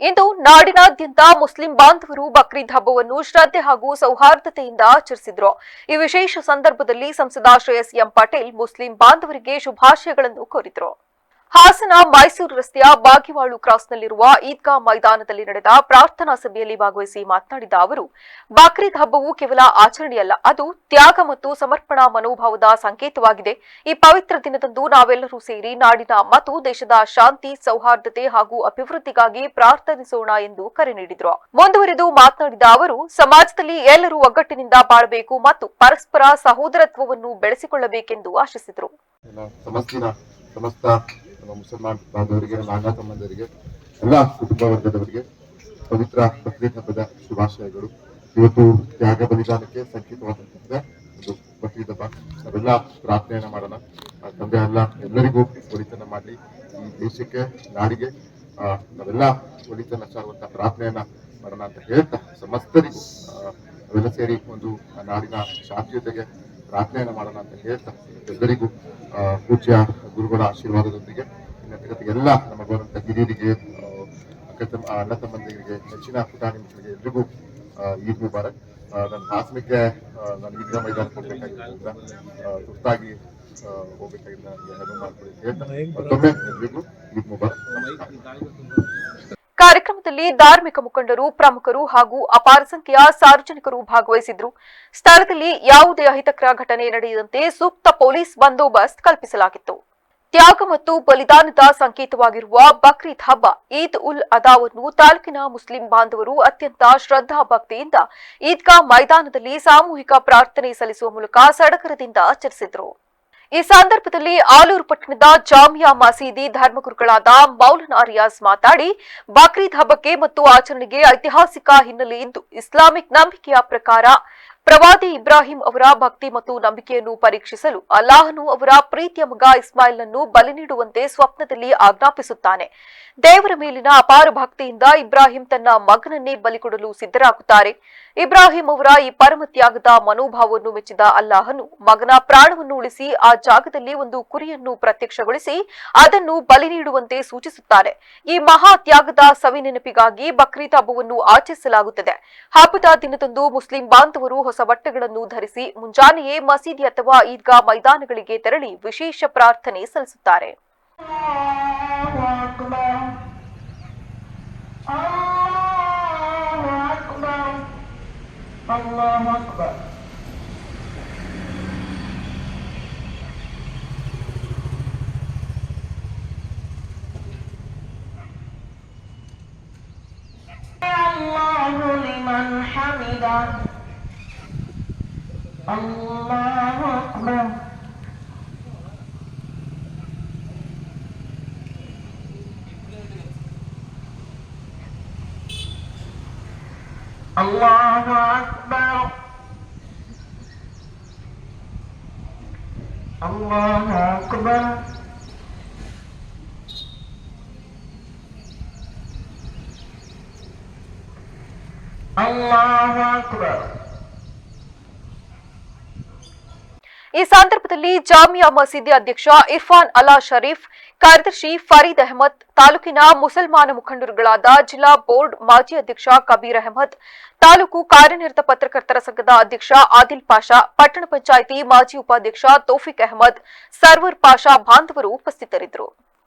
Speaker 1: ಇಂದು ನಾಡಿನಾದ್ಯಂತ ಮುಸ್ಲಿಂ ಬಾಂಧವರು ಬಕ್ರೀದ್ ಹಬ್ಬವನ್ನು ಶ್ರದ್ಧೆ ಹಾಗೂ ಸೌಹಾರ್ದತೆಯಿಂದ ಆಚರಿಸಿದರು. ಈ ವಿಶೇಷ ಸಂದರ್ಭದಲ್ಲಿ ಸಂಸದ ಶ್ರೇಯಸ್ ಎಂ ಪಾಟೀಲ್ ಮುಸ್ಲಿಂ ಬಾಂಧವರಿಗೆ ಶುಭಾಶಯಗಳನ್ನು ಕೋರಿದರು. ಹಾಸನ ಮೈಸೂರು ರಸ್ತೆಯ ಬಾಗಿವಾಳು ಕ್ರಾಸ್ನಲ್ಲಿರುವ ಈದ್ಗಾ ಮೈದಾನದಲ್ಲಿ ನಡೆದ ಪ್ರಾರ್ಥನಾ ಸಭೆಯಲ್ಲಿ ಭಾಗವಹಿಸಿ ಮಾತನಾಡಿದ ಅವರು, ಬಕ್ರೀದ್ ಹಬ್ಬವು ಕೇವಲ ಆಚರಣೆಯಲ್ಲ, ಅದು ತ್ಯಾಗ ಮತ್ತು ಸಮರ್ಪಣಾ ಮನೋಭಾವದ ಸಂಕೇತವಾಗಿದೆ. ಈ ಪವಿತ್ರ ದಿನದಂದು ನಾವೆಲ್ಲರೂ ಸೇರಿ ನಾಡಿನ ಮತ್ತು ದೇಶದ ಶಾಂತಿ, ಸೌಹಾರ್ದತೆ ಹಾಗೂ ಅಭಿವೃದ್ಧಿಗಾಗಿ ಪ್ರಾರ್ಥನಿಸೋಣ ಎಂದು ಕರೆ ನೀಡಿದರು. ಮುಂದುವರೆದು ಮಾತನಾಡಿದ ಅವರು, ಸಮಾಜದಲ್ಲಿ ಎಲ್ಲರೂ ಒಗ್ಗಟ್ಟಿನಿಂದ ಬಾಳಬೇಕು ಮತ್ತು ಪರಸ್ಪರ ಸಹೋದರತ್ವವನ್ನು ಬೆಳೆಸಿಕೊಳ್ಳಬೇಕೆಂದು ಆಶಿಸಿದರು.
Speaker 7: ಸಮಸ್ತ ಮುಸಲ್ಮಾನ್ ಬಾಂಧವರಿಗೆ, ನಾನಾ ಸಂಬಂಧರಿಗೆ, ಎಲ್ಲ ಕುಟುಂಬ ವರ್ಗದವರಿಗೆ ಪವಿತ್ರ ಬಕ್ರೀದ್ ಹಬ್ಬದ ಶುಭಾಶಯಗಳು. ಇವತ್ತು ತ್ಯಾಗ ಬಲಿದಾನಕ್ಕೆ ಸಂಕೇತವಾದಂತಹ ಒಂದು ಬಕ್ರೀದ್ ಹಬ್ಬ. ನಾವೆಲ್ಲ ಪ್ರಾರ್ಥನೆಯನ್ನ ಮಾಡೋಣ, ತಂದೆ ಅಲ್ಲ ಎಲ್ಲರಿಗೂ ಒಳಿತನ್ನ ಮಾಡಲಿ, ಈ ದೇಶಕ್ಕೆ, ನಾಡಿಗೆ ನಾವೆಲ್ಲ ಒಳಿತನ್ನ ಸಾರುವಂತಹ ಪ್ರಾರ್ಥನೆಯನ್ನ ಮಾಡೋಣ ಅಂತ ಹೇಳ್ತಾ, ಸಮಸ್ತರಿಗೂ ನಾವೆಲ್ಲ ಸೇರಿ ಒಂದು ನಾಡಿನ ಶಾಂತಿಯುತೆಗೆ ಪ್ರಾರ್ಥನೆಯನ್ನ ಮಾಡೋಣ ಅಂತ ಹೇಳ್ತಾ, ಎಲ್ಲರಿಗೂ ಪೂಜ್ಯ ಗುರುಗಳ ಆಶೀರ್ವಾದದೊಂದಿಗೆ ಎಲ್ಲ ನಮ್ಮ ಬರುವಂತ ಹಿರಿಯರಿಗೆ, ಅಣ್ಣ ತಮ್ಮಂದಿರಿಗೆ, ನೆಚ್ಚಿನ ಪುಟಾಣಿ ಮಕ್ಕಳಿಗೆ ಎಲ್ರಿಗೂ ಈದ್ ಮುಬಾರಕ್. ನನ್ನ ಹಾಸನಕ್ಕೆ ನಾನು ಈದ್ಗಾ ಮೈದಾನಕ್ಕೆ ಹೋಗ್ಬೇಕಾಗಿದ್ದರಿಂದ ತುರ್ತಾಗಿ ಹೋಗ್ಬೇಕಾಗಿದ್ದ ನನಗೆ ಅನುವು ಮಾಡಿಕೊಡಿ ಹೇಳ್ತಾ ಮತ್ತೊಮ್ಮೆ ಎಲ್ರಿಗೂ ಈದ್ ಮುಬಾರಕ್.
Speaker 1: ಕಾರ್ಯಕ್ರಮದಲ್ಲಿ ಧಾರ್ಮಿಕ ಮುಖಂಡರು, ಪ್ರಮುಖರು ಹಾಗೂ ಅಪಾರ ಸಂಖ್ಯೆಯ ಸಾರ್ವಜನಿಕರು ಭಾಗವಹಿಸಿದ್ರು. ಸ್ಥಳದಲ್ಲಿ ಯಾವುದೇ ಅಹಿತಕರ ಘಟನೆ ನಡೆಯದಂತೆ ಸೂಕ್ತ ಪೊಲೀಸ್ ಬಂದೋಬಸ್ತ್ ಕಲ್ಪಿಸಲಾಗಿತ್ತು. ತ್ಯಾಗ ಮತ್ತು ಬಲಿದಾನದ ಸಂಕೇತವಾಗಿರುವ ಬಕ್ರೀದ್ ಹಬ್ಬ ಈದ್ ಉಲ್ ಅದಾವನ್ನು ತಾಲೂಕಿನ ಮುಸ್ಲಿಂ ಬಾಂಧವರು ಅತ್ಯಂತ ಶ್ರದ್ಧಾ ಭಕ್ತಿಯಿಂದ ಈದ್ಗಾ ಮೈದಾನದಲ್ಲಿ ಸಾಮೂಹಿಕ ಪ್ರಾರ್ಥನೆ ಸಲ್ಲಿಸುವ ಮೂಲಕ ಸಡಗರದಿಂದ ಆಚರಿಸಿದರು. ಈ ಸಂದರ್ಭದಲ್ಲಿ ಆಲೂರು ಪಟ್ಟಣದ ಜಾಮಿಯಾ ಮಸೀದಿ ಧರ್ಮಗುರುಗಳಾದ ಮೌಲಾನಾ ರಿಯಾಜ್ ಮಾತಾಡಿ ಬಕ್ರೀದ್ ಹಬ್ಬಕ್ಕೆ ಮತ್ತು ಆಚರಣೆಗೆ ಐತಿಹಾಸಿಕ ಹಿನ್ನೆಲೆ ಇದ್ದು ಇಸ್ಲಾಮಿಕ್ ನಂಬಿಕೆಯ ಪ್ರಕಾರ ಪ್ರವಾದಿ ಇಬ್ರಾಹಿಂ ಅವರ ಭಕ್ತಿ ಮತ್ತು ನಂಬಿಕೆಯನ್ನು ಪರೀಕ್ಷಿಸಲು ಅಲ್ಲಾಹನು ಅವರ ಪ್ರೀತಿಯ ಮಗ ಇಸ್ಮಾಯಿಲ್ನನ್ನು ಬಲಿ ನೀಡುವಂತೆ ಸ್ವಪ್ನದಲ್ಲಿ ಆಜ್ಞಾಪಿಸುತ್ತಾನೆ. ದೇವರ ಮೇಲಿನ ಅಪಾರ ಭಕ್ತಿಯಿಂದ ಇಬ್ರಾಹಿಂ ತನ್ನ ಮಗನನ್ನೇ ಬಲಿಕೊಡಲು ಸಿದ್ಧರಾಗುತ್ತಾರೆ. ಇಬ್ರಾಹಿಂ ಅವರ ಈ ಪರಮ ತ್ಯಾಗದ ಮನೋಭಾವವನ್ನು ಮೆಚ್ಚಿದ ಅಲ್ಲಾಹನು ಮಗನ ಪ್ರಾಣವನ್ನು ಉಳಿಸಿ ಆ ಜಾಗದಲ್ಲಿ ಒಂದು ಕುರಿಯನ್ನು ಪ್ರತ್ಯಕ್ಷಗೊಳಿಸಿ ಅದನ್ನು ಬಲಿ ನೀಡುವಂತೆ ಸೂಚಿಸುತ್ತಾರೆ. ಈ ಮಹಾ ತ್ಯಾಗದ ಸವಿನೆನಪಿಗಾಗಿ ಬಕ್ರೀದ್ ಹಬ್ಬವನ್ನು ಆಚರಿಸಲಾಗುತ್ತದೆ. ಹಬ್ಬದ ದಿನದಂದು ಮುಸ್ಲಿಂ ಬಾಂಧವರು ಹೊಸ ಬಟ್ಟೆಗಳನ್ನು ಧರಿಸಿ ಮುಂಜಾನೆಯೇ ಮಸೀದಿ ಅಥವಾ ಈದ್ಗಾ ಮೈದಾನಗಳಿಗೆ ತೆರಳಿ ವಿಶೇಷ ಪ್ರಾರ್ಥನೆ ಸಲ್ಲಿಸುತ್ತಾರೆ.
Speaker 8: Allahu liman hamidah. Allahu akbar. Allahu akbar. Allahu akbar. Allahu akbar.
Speaker 1: ಈ ಸಂದರ್ಭದಲ್ಲಿ ಜಾಮಿಯಾ ಮಸೀದಿ ಅಧ್ಯಕ್ಷ ಇರ್ಫಾನ್ ಅಲಾ ಶರೀಫ್, ಕಾರ್ಯದರ್ಶಿ ಫರೀದ್ ಅಹಮದ್, ತಾಲೂಕಿನ ಮುಸಲ್ಮಾನ ಮುಖಂಡರುಗಳಾದ ಜಿಲ್ಲಾ ಬೋರ್ಡ್ ಮಾಜಿ ಅಧ್ಯಕ್ಷ ಕಬೀರ್ ಅಹಮದ್, ತಾಲೂಕು ಕಾರ್ಯನಿರತ ಪತ್ರಕರ್ತರ ಸಂಘದ ಅಧ್ಯಕ್ಷ ಆದಿಲ್ ಪಾಷಾ, ಪಟ್ಟಣ ಪಂಚಾಯಿತಿ ಮಾಜಿ ಉಪಾಧ್ಯಕ್ಷ ತೌಫಿಕ್ ಅಹಮದ್, ಸರ್ವರ್ ಪಾಷಾ ಬಾಂಧವರು ಉಪಸ್ಥಿತರಿದ್ದರು.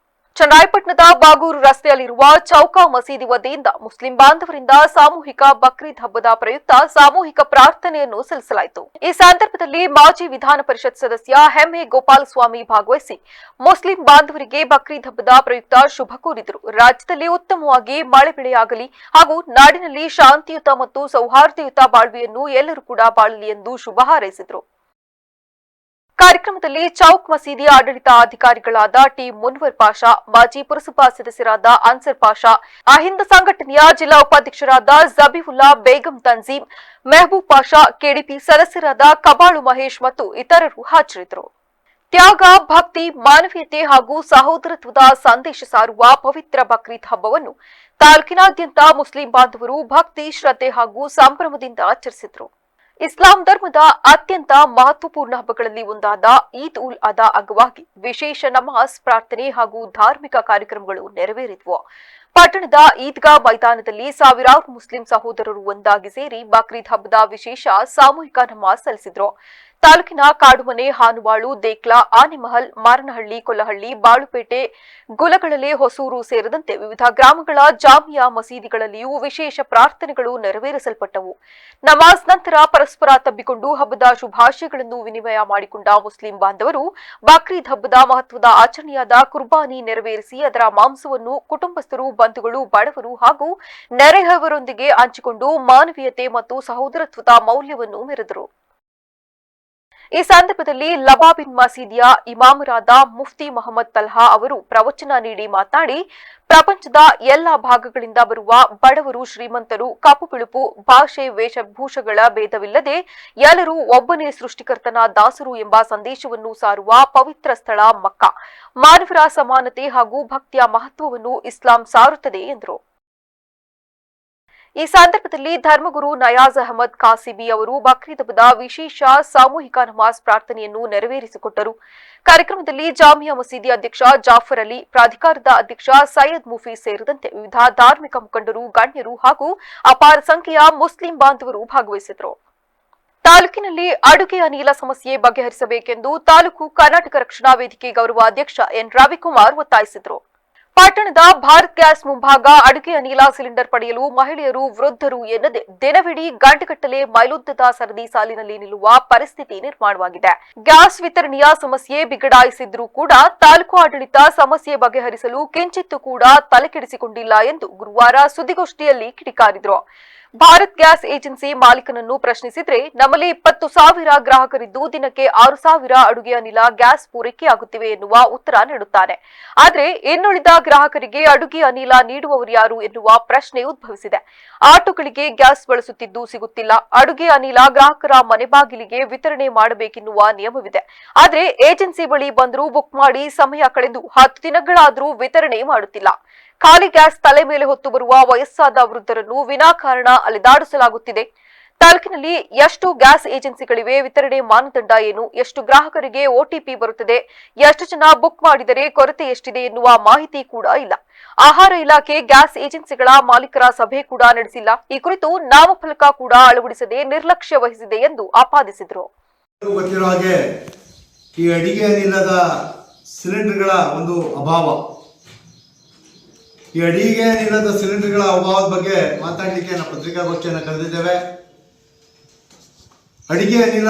Speaker 1: ಚನ್ನರಾಯಪಟ್ಟಣದ ಬಾಗೂರು ರಸ್ತೆಯಲ್ಲಿರುವ ಚೌಕಾ ಮಸೀದಿ ವತಿಯಿಂದ ಮುಸ್ಲಿಂ ಬಾಂಧವರಿಂದ ಸಾಮೂಹಿಕ ಬಕ್ರೀದ್ ಹಬ್ಬದ ಪ್ರಯುಕ್ತ ಸಾಮೂಹಿಕ ಪ್ರಾರ್ಥನೆಯನ್ನು ಸಲ್ಲಿಸಲಾಯಿತು. ಈ ಸಂದರ್ಭದಲ್ಲಿ ಮಾಜಿ ವಿಧಾನ ಪರಿಷತ್ ಸದಸ್ಯ ಎಂ.ಎ. ಗೋಪಾಲಸ್ವಾಮಿ ಭಾಗವಹಿಸಿ ಮುಸ್ಲಿಂ ಬಾಂಧವರಿಗೆ ಬಕ್ರೀದ್ ಹಬ್ಬದ ಪ್ರಯುಕ್ತ ಶುಭ ಕೋರಿದರು. ರಾಜ್ಯದಲ್ಲಿ ಉತ್ತಮವಾಗಿ ಮಳೆ ಬೆಳೆಯಾಗಲಿ ಹಾಗೂ ನಾಡಿನಲ್ಲಿ ಶಾಂತಿಯುತ ಮತ್ತು ಸೌಹಾರ್ದಯುತ ಬಾಳ್ವೆಯನ್ನು ಎಲ್ಲರೂ ಕೂಡ ಬಾಳಲಿ ಎಂದು ಶುಭ ಹಾರೈಸಿದರು. ಕಾರ್ಯಕ್ರಮದಲ್ಲಿ ಚೌಕ್ ಮಸೀದಿ ಆಡಳಿತಾಧಿಕಾರಿಗಳಾದ ಟಿ ಮುನ್ವರ್ ಪಾಷಾ, ಮಾಜಿ ಪುರಸಭಾ ಸದಸ್ಯರಾದ ಅನ್ಸರ್ ಪಾಷಾ, ಅಹಿಂದ ಸಂಘಟನೆಯ ಜಿಲ್ಲಾ ಉಪಾಧ್ಯಕ್ಷರಾದ ಜಬೀವುಲ್ಲಾ ಬೇಗಂ ತನ್ಜೀಮ್, ಮೆಹಬೂಬ್ ಪಾಷಾ, ಕೆಡಿಪಿ ಸದಸ್ಯರಾದ ಕಬಾಳು ಮಹೇಶ್ ಮತ್ತು ಇತರರು ಹಾಜರಿದ್ದರು. ತ್ಯಾಗ, ಭಕ್ತಿ, ಮಾನವೀಯತೆ ಹಾಗೂ ಸಹೋದರತ್ವದ ಸಂದೇಶ ಸಾರುವ ಪವಿತ್ರ ಬಕ್ರೀದ್ ಹಬ್ಬವನ್ನು ತಾಲೂಕಿನಾದ್ಯಂತ ಮುಸ್ಲಿಂ ಬಾಂಧವರು ಭಕ್ತಿ, ಶ್ರದ್ಧೆ ಹಾಗೂ ಸಂಭ್ರಮದಿಂದ ಆಚರಿಸಿದರು. ಇಸ್ಲಾಂ ಧರ್ಮದ ಅತ್ಯಂತ ಮಹತ್ವಪೂರ್ಣ ಹಬ್ಬಗಳಲ್ಲಿ ಒಂದಾದ ಈದ್ ಉಲ್ ಅದಾ ಅಂಗವಾಗಿ ವಿಶೇಷ ನಮಾಜ್, ಪ್ರಾರ್ಥನೆ ಹಾಗೂ ಧಾರ್ಮಿಕ ಕಾರ್ಯಕ್ರಮಗಳು ನೆರವೇರಿದವು. ಪಟ್ಟಣದ ಈದ್ಗಾ ಮೈದಾನದಲ್ಲಿ ಸಾವಿರಾರು ಮುಸ್ಲಿಂ ಸಹೋದರರು ಒಂದಾಗಿ ಸೇರಿ ಬಕ್ರೀದ್ ಹಬ್ಬದ ವಿಶೇಷ ಸಾಮೂಹಿಕ ನಮಾಜ್ ಸಲ್ಲಿಸಿದರು. ತಾಲೂಕಿನ ಕಾಡುಮನೆ, ಹಾನುವಾಳು, ದೇಕ್ಲಾ, ಆನೆಮಹಲ್, ಮಾರನಹಳ್ಳಿ, ಕೊಲ್ಲಹಳ್ಳಿ, ಬಾಳುಪೇಟೆ, ಗುಲಗಳಲೆ, ಹೊಸೂರು ಸೇರಿದಂತೆ ವಿವಿಧ ಗ್ರಾಮಗಳ ಜಾಮಿಯಾ ಮಸೀದಿಗಳಲ್ಲಿಯೂ ವಿಶೇಷ ಪ್ರಾರ್ಥನೆಗಳು ನೆರವೇರಿಸಲ್ಪಟ್ಟವು. ನಮಾಜ್ ನಂತರ ಪರಸ್ಪರ ತಬ್ಬಿಕೊಂಡು ಹಬ್ಬದ ಶುಭಾಶಯಗಳನ್ನು ವಿನಿಮಯ ಮಾಡಿಕೊಂಡ ಮುಸ್ಲಿಂ ಬಾಂಧವರು ಬಕ್ರೀದ್ ಹಬ್ಬದ ಮಹತ್ವದ ಆಚರಣೆಯಾದ ಕುರ್ಬಾನಿ ನೆರವೇರಿಸಿ ಅದರ ಮಾಂಸವನ್ನು ಕುಟುಂಬಸ್ಥರು, ಬಂಧುಗಳು, ಬಡವರು ಹಾಗೂ ನೆರೆಹೊರೆಯವರೊಂದಿಗೆ ಹಂಚಿಕೊಂಡು ಮಾನವೀಯತೆ ಮತ್ತು ಸಹೋದರತ್ವದ ಮೌಲ್ಯವನ್ನು ಮೆರೆದರು. ಈ ಸಂದರ್ಭದಲ್ಲಿ ಲಬಾಬಿನ್ ಮಸೀದಿಯ ಇಮಾಮರಾದ ಮುಫ್ತಿ ಮೊಹಮ್ಮದ್ ತಲ್ಹಾ ಅವರು ಪ್ರವಚನ ನೀಡಿ ಮಾತನಾಡಿ, ಪ್ರಪಂಚದ ಎಲ್ಲಾ ಭಾಗಗಳಿಂದ ಬರುವ ಬಡವರು, ಶ್ರೀಮಂತರು, ಕಪ್ಪು ಬಿಳುಪು, ಭಾಷೆ, ವೇಷಭೂಷಗಳ ಭೇದವಿಲ್ಲದೆ ಎಲ್ಲರೂ ಒಬ್ಬನೇ ಸೃಷ್ಟಿಕರ್ತನ ದಾಸರು ಎಂಬ ಸಂದೇಶವನ್ನು ಸಾರುವ ಪವಿತ್ರ ಸ್ಥಳ ಮಕ್ಕಾ. ಮಾನವರ ಸಮಾನತೆ ಹಾಗೂ ಭಕ್ತಿಯ ಮಹತ್ವವನ್ನು ಇಸ್ಲಾಂ ಸಾರುತ್ತದೆ ಎಂದರು. ಈ ಸಂದರ್ಭದಲ್ಲಿ ಧರ್ಮಗುರು ನಯಾಜ್ ಅಹಮದ್ ಕಾಸಿಬಿ ಅವರು ಬಕ್ರೀದ್ ಹಬ್ಬದ ವಿಶೇಷ ಸಾಮೂಹಿಕ ನಮಾಜ್ ಪ್ರಾರ್ಥನೆಯನ್ನು ನೆರವೇರಿಸಿಕೊಟ್ಟರು. ಕಾರ್ಯಕ್ರಮದಲ್ಲಿ ಜಾಮಿಯಾ ಮಸೀದಿ ಅಧ್ಯಕ್ಷ ಜಾಫರ್ ಅಲಿ, ಪ್ರಾಧಿಕಾರದ ಅಧ್ಯಕ್ಷ ಸೈಯದ್ ಮುಫಿ ಸೇರಿದಂತೆ ವಿವಿಧ ಧಾರ್ಮಿಕ ಮುಖಂಡರು, ಗಣ್ಯರು ಹಾಗೂ ಅಪಾರ ಸಂಖ್ಯೆಯ ಮುಸ್ಲಿಂ ಬಾಂಧವರು ಭಾಗವಹಿಸಿದರು. ತಾಲೂಕಿನಲ್ಲಿ ಅಡುಗೆ ಅನಿಲ ಸಮಸ್ಯೆ ಬಗೆಹರಿಸಬೇಕೆಂದು ತಾಲೂಕು ಕರ್ನಾಟಕ ರಕ್ಷಣಾ ವೇದಿಕೆ ಗೌರವ ಅಧ್ಯಕ್ಷ ಎನ್ ರವಿಕುಮಾರ್ ಒತ್ತಾಯಿಸಿದರು. ಪಟ್ಟಣದ ಭಾರತ್ ಗ್ಯಾಸ್ ಮುಂಭಾಗ ಅಡುಗೆ ಅನಿಲ ಸಿಲಿಂಡರ್ ಪಡೆಯಲು ಮಹಿಳೆಯರು, ವೃದ್ಧರು ಎನ್ನದೆ ದಿನವಿಡೀ ಗಂಟೆಗಟ್ಟಲೆ ಮೈಲುದ್ದದ ಸರದಿ ಸಾಲಿನಲ್ಲಿ ನಿಲ್ಲುವ ಪರಿಸ್ಥಿತಿ ನಿರ್ಮಾಣವಾಗಿದೆ. ಗ್ಯಾಸ್ ವಿತರಣೆಯ ಸಮಸ್ಯೆ ಬಿಗಡಾಯಿಸಿದ್ರೂ ಕೂಡ ತಾಲೂಕು ಆಡಳಿತ ಸಮಸ್ಯೆ ಬಗೆಹರಿಸಲು ಕಿಂಚಿತ್ತೂ ಕೂಡ ತಲೆಕೆಡಿಸಿಕೊಂಡಿಲ್ಲ ಎಂದು ಗುರುವಾರ ಸುದ್ದಿಗೋಷ್ಠಿಯಲ್ಲಿ ಕಿಡಿಕಾರಿದರು. ಭಾರತ್ ಗ್ಯಾಸ್ ಏಜೆನ್ಸಿ ಮಾಲೀಕನನ್ನು ಪ್ರಶ್ನಿಸಿದ್ರೆ ನಮ್ಮಲ್ಲಿ 20,000 ಗ್ರಾಹಕರಿದ್ದು ದಿನಕ್ಕೆ 6,000 ಅಡುಗೆ ಅನಿಲ ಗ್ಯಾಸ್ ಪೂರೈಕೆಯಾಗುತ್ತಿವೆ ಎನ್ನುವ ಉತ್ತರ ನೀಡುತ್ತಾನೆ. ಆದರೆ ಇನ್ನುಳಿದ ಗ್ರಾಹಕರಿಗೆ ಅಡುಗೆ ಅನಿಲ ನೀಡುವವರು ಯಾರು ಎನ್ನುವ ಪ್ರಶ್ನೆ ಉದ್ಭವಿಸಿದೆ. ಆಟೋಗಳಿಗೆ ಗ್ಯಾಸ್ ಬಳಸುತ್ತಿದ್ದು ಸಿಗುತ್ತಿಲ್ಲ. ಅಡುಗೆ ಅನಿಲ ಗ್ರಾಹಕರ ಮನೆ ಬಾಗಿಲಿಗೆ ವಿತರಣೆ ಮಾಡಬೇಕೆನ್ನುವ ನಿಯಮವಿದೆ. ಆದರೆ ಏಜೆನ್ಸಿ ಬಳಿ ಬಂದರೂ ಬುಕ್ ಮಾಡಿ ಸಮಯ ಕಳೆದು 10 ದಿನಗಳಾದರೂ ವಿತರಣೆ ಮಾಡುತ್ತಿಲ್ಲ. ಖಾಲಿ ಗ್ಯಾಸ್ ತಲೆ ಮೇಲೆ ಹೊತ್ತು ಬರುವ ವಯಸ್ಸಾದ ವೃದ್ಧರನ್ನು ವಿನಾಕಾರಣ ಅಲೆದಾಡಿಸಲಾಗುತ್ತಿದೆ. ತಾಲೂಕಿನಲ್ಲಿ ಎಷ್ಟು ಗ್ಯಾಸ್ ಏಜೆನ್ಸಿಗಳಿವೆ, ವಿತರಣೆ ಮಾನದಂಡ ಏನು, ಎಷ್ಟು ಗ್ರಾಹಕರಿಗೆ ಓಟಿಪಿ ಬರುತ್ತದೆ, ಎಷ್ಟು ಜನ ಬುಕ್ ಮಾಡಿದರೆ ಕೊರತೆ ಎಷ್ಟಿದೆ ಎನ್ನುವ ಮಾಹಿತಿ ಕೂಡ ಇಲ್ಲ. ಆಹಾರ ಇಲಾಖೆ ಗ್ಯಾಸ್ ಏಜೆನ್ಸಿಗಳ ಮಾಲೀಕರ ಸಭೆ ಕೂಡ ನಡೆಸಿಲ್ಲ. ಈ ಕುರಿತು ನಾಮಫಲಕ ಕೂಡ ಅಳವಡಿಸದೆ ನಿರ್ಲಕ್ಷ್ಯ ವಹಿಸಿದೆ ಎಂದು ಆಪಾದಿಸಿದರು.
Speaker 9: ಗೊತ್ತಿರೋ ಹಾಗೆ ಈ ಅಡಿಗೆ ಅನಿಲದ ಸಿಲಿಂಡರ್ಗಳ ಒಂದು ಅಭಾವ, ಈ ಅಡಿಗೆ ಅನಿಲದ ಸಿಲಿಂಡರ್ಗಳ ಅಭಾವದ ಬಗ್ಗೆ ಮಾತಾಡಲಿಕ್ಕೆ ನಾವು ಪತ್ರಿಕಾಗೋಷ್ಠಿಯನ್ನು ಕರೆದಿದ್ದೇವೆ. ಅಡಿಗೆ ಅನಿಲ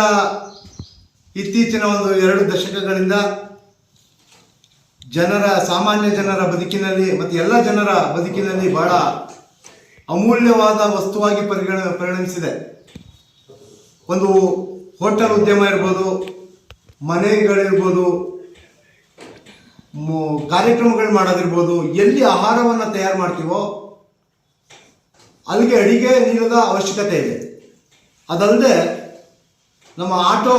Speaker 9: ಇತ್ತೀಚಿನ ಒಂದು 2 ದಶಕಗಳಿಂದ ಸಾಮಾನ್ಯ ಜನರ ಬದುಕಿನಲ್ಲಿ ಮತ್ತು ಎಲ್ಲ ಜನರ ಬದುಕಿನಲ್ಲಿ ಬಹಳ ಅಮೂಲ್ಯವಾದ ವಸ್ತುವಾಗಿ ಪರಿಣಮಿಸಿದೆ. ಒಂದು ಹೋಟೆಲ್ ಉದ್ಯಮ ಇರ್ಬೋದು, ಮನೆಗಳಿರ್ಬೋದು, ಕಾರ್ಯಕ್ರಮಗಳು ಮಾಡೋದಿರ್ಬೋದು, ಎಲ್ಲಿ ಆಹಾರವನ್ನು ತಯಾರು ಮಾಡ್ತೀವೋ ಅಲ್ಲಿಗೆ ಅಡಿಗೆ ನೀರಿನ ಅವಶ್ಯಕತೆ ಇದೆ. ಅದಲ್ಲದೆ ನಮ್ಮ ಆಟೋ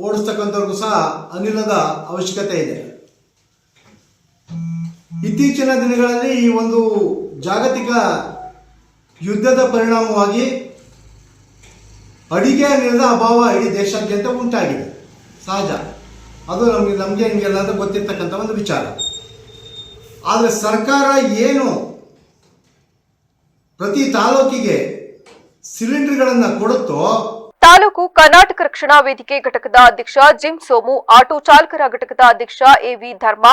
Speaker 9: ಓಡಿಸ್ತಕ್ಕಂಥವ್ರಿಗೂ ಸಹ ಅನಿಲದ ಅವಶ್ಯಕತೆ ಇದೆ. ಇತ್ತೀಚಿನ ದಿನಗಳಲ್ಲಿ ಈ ಒಂದು ಜಾಗತಿಕ ಯುದ್ಧದ ಪರಿಣಾಮವಾಗಿ ಅಡಿಗೆ ಅನಿಲದ ಅಭಾವ ಇಡೀ ದೇಶಾದ್ಯಂತ ಉಂಟಾಗಿದೆ. ಸಹಜ, ಅದು ನಮಗೆ ನಿಮಗೆಲ್ಲರೂ ಗೊತ್ತಿರ್ತಕ್ಕಂಥ ಒಂದು ವಿಚಾರ. ಆದರೆ ಸರ್ಕಾರ ಏನು ಪ್ರತಿ ತಾಲೂಕಿಗೆ ಸಿಲಿಂಡರ್ಗಳನ್ನು ಕೊಡುತ್ತೋ,
Speaker 1: ತಾಲೂಕು ಕರ್ನಾಟಕ ರಕ್ಷಣಾ ವೇದಿಕೆ ಘಟಕದ ಅಧ್ಯಕ್ಷ ಜಿಮ್ ಸೋಮು, ಆಟೋ ಚಾಲಕರ ಘಟಕದ ಅಧ್ಯಕ್ಷ ಎವಿ ಧರ್ಮ,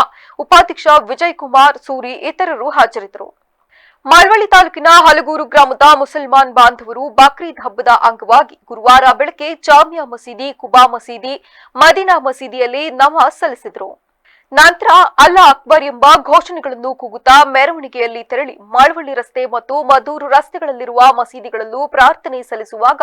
Speaker 1: ಉಪಾಧ್ಯಕ್ಷ ವಿಜಯ್ ಕುಮಾರ್ ಸೂರಿ ಇತರರು ಹಾಜರಿದ್ದರು. ಮಳವಳ್ಳಿ ತಾಲೂಕಿನ ಹಲಗೂರು ಗ್ರಾಮದ ಮುಸಲ್ಮಾನ್ ಬಾಂಧವರು ಬಕ್ರೀದ್ ಹಬ್ಬದ ಅಂಗವಾಗಿ ಗುರುವಾರ ಬೆಳಗ್ಗೆ ಜಾಮಿಯಾ ಮಸೀದಿ, ಕುಬಾ ಮಸೀದಿ, ಮದೀನಾ ಮಸೀದಿಯಲ್ಲಿ ನಮಾಜ್ ಸಲ್ಲಿಸಿದರು. ನಂತರ ಅಲ್ಲಾ ಅಕ್ಬರ್ ಎಂಬ ಘೋಷಣೆಗಳನ್ನು ಕೂಗುತ್ತಾ ಮೆರವಣಿಗೆಯಲ್ಲಿ ತೆರಳಿ ಮಳವಳ್ಳಿ ರಸ್ತೆ ಮತ್ತು ಮದ್ದೂರು ರಸ್ತೆಗಳಲ್ಲಿರುವ ಮಸೀದಿಗಳಲ್ಲೂ ಪ್ರಾರ್ಥನೆ ಸಲ್ಲಿಸುವಾಗ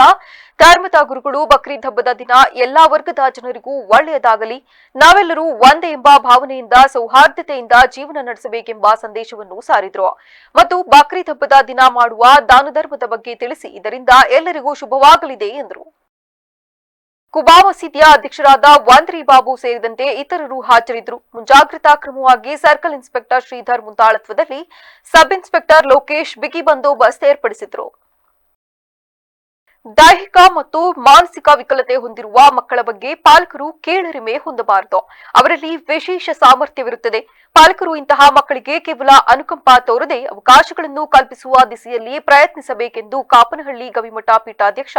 Speaker 1: ಧರ್ಮದ ಗುರುಗಳು ಬಕ್ರೀದ್ ಹಬ್ಬದ ದಿನ ಎಲ್ಲಾ ವರ್ಗದ ಜನರಿಗೂ ಒಳ್ಳೆಯದಾಗಲಿ, ನಾವೆಲ್ಲರೂ ಒಂದೇ ಎಂಬ ಭಾವನೆಯಿಂದ ಸೌಹಾರ್ದತೆಯಿಂದ ಜೀವನ ನಡೆಸಬೇಕೆಂಬ ಸಂದೇಶವನ್ನು ಸಾರಿದರು. ಮತ್ತು ಬಕ್ರೀದ್ ಹಬ್ಬದ ದಿನ ಮಾಡುವ ದಾನ ಧರ್ಮದ ಬಗ್ಗೆ ತಿಳಿಸಿ ಇದರಿಂದ ಎಲ್ಲರಿಗೂ ಶುಭವಾಗಲಿದೆ ಎಂದರು. ಕುಬಾ ಮಸೀದಿಯ ಅಧ್ಯಕ್ಷರಾದ ವಂದ್ರಿ ಬಾಬು ಸೇರಿದಂತೆ ಇತರರು ಹಾಜರಿದ್ದರು. ಮುಂಜಾಗ್ರತಾ ಕ್ರಮವಾಗಿ ಸರ್ಕಲ್ ಇನ್ಸ್ಪೆಕ್ಟರ್ ಶ್ರೀಧರ್ ಮುಂದಾಳತ್ವದಲ್ಲಿ ಸಬ್ ಇನ್ಸ್ಪೆಕ್ಟರ್ ಲೋಕೇಶ್ ಬಿಗಿ ಬಂದೋಬಸ್ತ್ ಏರ್ಪಡಿಸಿದರು. ದೈಹಿಕ ಮತ್ತು ಮಾನಸಿಕ ವಿಕಲತೆ ಹೊಂದಿರುವ ಮಕ್ಕಳ ಬಗ್ಗೆ ಪಾಲಕರು ಕೀಳರಿಮೆ ಹೊಂದಬಾರದು. ಅವರಲ್ಲಿ ವಿಶೇಷ ಸಾಮರ್ಥ್ಯವಿರುತ್ತದೆ. ಪಾಲಕರು ಇಂತಹ ಮಕ್ಕಳಿಗೆ ಕೇವಲ ಅನುಕಂಪ ತೋರದೆ ಅವಕಾಶಗಳನ್ನು ಕಲ್ಪಿಸುವ ದಿಸೆಯಲ್ಲಿ ಪ್ರಯತ್ನಿಸಬೇಕೆಂದು ಕಾಪನಹಳ್ಳಿ ಗವಿಮಠ ಪೀಠಾಧ್ಯಕ್ಷ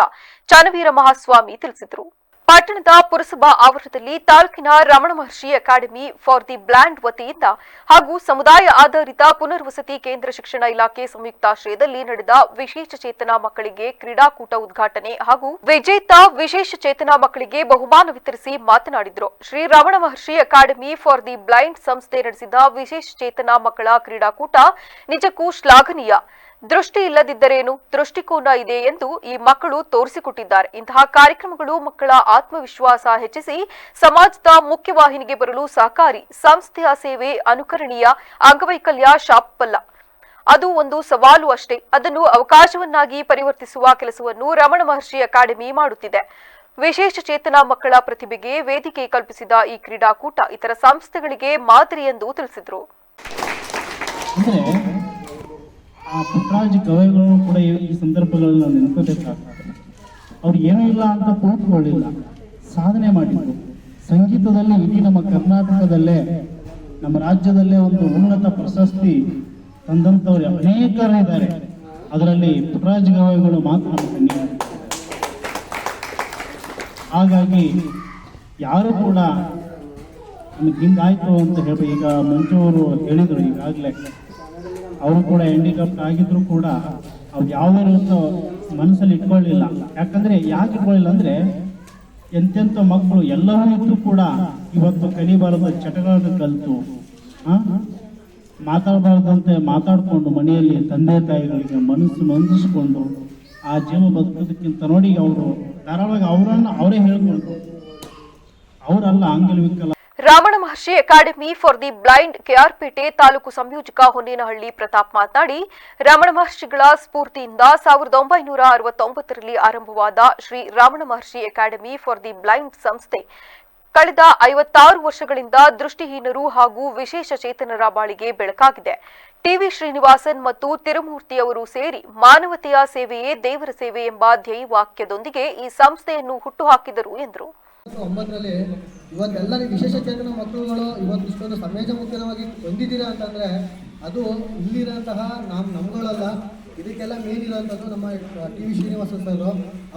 Speaker 1: ಚನ್ನವೀರ ಮಹಾಸ್ವಾಮಿ ತಿಳಿಸಿದರು. ಪಟ್ಟಣದ ಪುರಸಭಾ ಆವರಣದಲ್ಲಿ ತಾಲೂಕಿನ ರಮಣ ಮಹರ್ಷಿ ಅಕಾಡೆಮಿ ಫಾರ್ ದಿ ಬ್ಲೈಂಡ್ ವತಿಯಿಂದ ಹಾಗೂ ಸಮುದಾಯ ಆಧಾರಿತ ಪುನರ್ವಸತಿ ಕೇಂದ್ರ ಶಿಕ್ಷಣ ಇಲಾಖೆ ಸಂಯುಕ್ತಾಶ್ರಯದಲ್ಲಿ ನಡೆದ ವಿಶೇಷ ಚೇತನ ಮಕ್ಕಳಿಗೆ ಕ್ರೀಡಾಕೂಟ ಉದ್ಘಾಟನೆ ಹಾಗೂ ವಿಜೇತ ವಿಶೇಷ ಚೇತನ ಮಕ್ಕಳಿಗೆ ಬಹುಮಾನ ವಿತರಿಸಿ ಮಾತನಾಡಿದರು. ಶ್ರೀ ರಮಣ ಮಹರ್ಷಿ ಅಕಾಡೆಮಿ ಫಾರ್ ದಿ ಬ್ಲೈಂಡ್ ಸಂಸ್ಥೆ ನಡೆಸಿದ ವಿಶೇಷ ಚೇತನ ಮಕ್ಕಳ ಕ್ರೀಡಾಕೂಟ ನಿಜಕ್ಕೂ ಶ್ಲಾಘನೀಯ. ದೃಷ್ಟಿ ಇಲ್ಲದಿದ್ದರೇನು, ದೃಷ್ಟಿಕೋನ ಇದೆ ಎಂದು ಈ ಮಕ್ಕಳು ತೋರಿಸಿಕೊಟ್ಟಿದ್ದಾರೆ. ಇಂತಹ ಕಾರ್ಯಕ್ರಮಗಳು ಮಕ್ಕಳ ಆತ್ಮವಿಶ್ವಾಸ ಹೆಚ್ಚಿಸಿ ಸಮಾಜದ ಮುಖ್ಯವಾಹಿನಿಗೆ ಬರಲು ಸಹಕಾರಿ. ಸಂಸ್ಥೆಯ ಸೇವೆ ಅನುಕರಣೀಯ. ಅಂಗವೈಕಲ್ಯ ಶಾಪವಲ್ಲ, ಅದು ಒಂದು ಸವಾಲು ಅಷ್ಟೇ. ಅದನ್ನು ಅವಕಾಶವನ್ನಾಗಿ ಪರಿವರ್ತಿಸುವ ಕೆಲಸವನ್ನು ರಮಣ ಮಹರ್ಷಿ ಅಕಾಡೆಮಿ ಮಾಡುತ್ತಿದೆ. ವಿಶೇಷ ಚೇತನ ಮಕ್ಕಳ ಪ್ರತಿಭೆಗೆ ವೇದಿಕೆ ಕಲ್ಪಿಸಿದ ಈ ಕ್ರೀಡಾಕೂಟ ಇತರ ಸಂಸ್ಥೆಗಳಿಗೆ ಮಾದರಿ ಎಂದು ತಿಳಿಸಿದರು.
Speaker 10: ಆ ಪುಟ್ಟರಾಜ ಗವಾಯಿಗಳು ಕೂಡ ಈ ಸಂದರ್ಭಗಳಲ್ಲಿ ನಾವು ನೆನಪಬೇಕಾಗ್ತದೆ. ಅವ್ರು ಏನೂ ಇಲ್ಲ ಅಂತ ಕೂತ್ಕೊಳ್ಳಿಲ್ಲ, ಸಾಧನೆ ಮಾಡಿದ್ರು. ಸಂಗೀತದಲ್ಲಿ ಇಡೀ ನಮ್ಮ ಕರ್ನಾಟಕದಲ್ಲೇ, ನಮ್ಮ ರಾಜ್ಯದಲ್ಲೇ ಒಂದು ಉನ್ನತ ಪ್ರಶಸ್ತಿ ತಂದಂಥವ್ರು ಅನೇಕರಿದ್ದಾರೆ. ಅದರಲ್ಲಿ ಪುಟ್ಟರಾಜ ಗವಾಯಿಗಳು ಮಾತ್ರ ನಮ್ಮ. ಹಾಗಾಗಿ ಯಾರು ಕೂಡ ನಮಗೆ ಹಿಂಗಾಯ್ತು ಅಂತ ಹೇಳಿ, ಈಗ ಮಂಜು ಅವರು ಹೇಳಿದರು ಈಗಾಗಲೇ, ಅವರು ಕೂಡ ಹ್ಯಾಂಡಿಕ್ಯಾಪ್ಟ್ ಆಗಿದ್ರು ಕೂಡ ಅವ್ರು ಯಾವ ಮನಸ್ಸಲ್ಲಿ ಇಟ್ಕೊಳ್ಳಿಲ್ಲ. ಯಾಕಂದ್ರೆ ಯಾಕೆ ಇಟ್ಕೊಳ್ಳಿಲ್ಲ ಅಂದ್ರೆ ಎಂತೆಂಥ ಮಕ್ಕಳು ಎಲ್ಲವೂ ಇದ್ದು ಕೂಡ ಇವತ್ತು ಕಲಿಬಾರದ ಚಟಗಳನ್ನು ಕಲಿತು ಮಾತಾಡಬಾರ್ದಂತೆ ಮಾತಾಡಿಕೊಂಡು ಮನೆಯಲ್ಲಿ ತಂದೆ ತಾಯಿಗಳಿಗೆ ಮನಸ್ಸು ನೊಂದಿಸಿಕೊಂಡು ಆ ಜೀವ ಬದುಕೋದಕ್ಕಿಂತ ನೋಡಿ ಅವರು ಧಾರಾಳವಾಗಿ ಅವರೇ ಹೇಳ್ಕೊಳ್ತಾರೆ, ಅವರಲ್ಲ ಅಂಗವಿಕಲ.
Speaker 1: Ramana Maharshi Academy for the Blind KR Pete taluk ಸಂಯೋಜಕ ಹೊನ್ನೇನಹಳ್ಳಿ ಪ್ರತಾಪ್ ಮಾತನಾಡಿ, ರಮಣ ಮಹರ್ಷಿಗಳ ಸ್ಫೂರ್ತಿಯಿಂದ 1969ರಲ್ಲಿ ಆರಂಭವಾದ Shri Ramana Maharshi Academy for the Blind ಸಂಸ್ಥೆ ಕಳೆದ 56 ವರ್ಷಗಳಿಂದ ದೃಷ್ಟಿಹೀನರು ಹಾಗೂ ವಿಶೇಷ ಚೇತನರ ಬಾಳಿಗೆ ಬೆಳಕಾಗಿದೆ. ಟಿವಿ ಶ್ರೀನಿವಾಸನ್ ಮತ್ತು ತಿರುಮೂರ್ತಿ ಅವರು ಸೇರಿ ಮಾನವತೆಯ ಸೇವೆಯೇ ದೇವರ ಸೇವೆ ಎಂಬ ಧ್ಯೇಯವಾಕ್ಯದೊಂದಿಗೆ ಈ ಸಂಸ್ಥೆಯನ್ನು ಹುಟ್ಟುಹಾಕಿದರು ಎಂದರು.
Speaker 11: 9ರಲ್ಲಿ ಇವತ್ತೆಲ್ಲರೂ ವಿಶೇಷ ಚೇತನ ಮಕ್ಕಳುಗಳು ಇವತ್ತು ಇಷ್ಟೊಂದು ಸಮಾಜಮುಖವಾಗಿ ಹೊಂದಿದ್ದೀರಾ ಅಂತಂದರೆ ಅದು ಇಲ್ಲಿರೋಂತಹ ನಮ್ಗಳಲ್ಲ, ಇದಕ್ಕೆಲ್ಲ ಮೇನ್ ಇರೋಂಥದ್ದು ನಮ್ಮ ಟಿವಿ ಶ್ರೀನಿವಾಸ ಸರ್.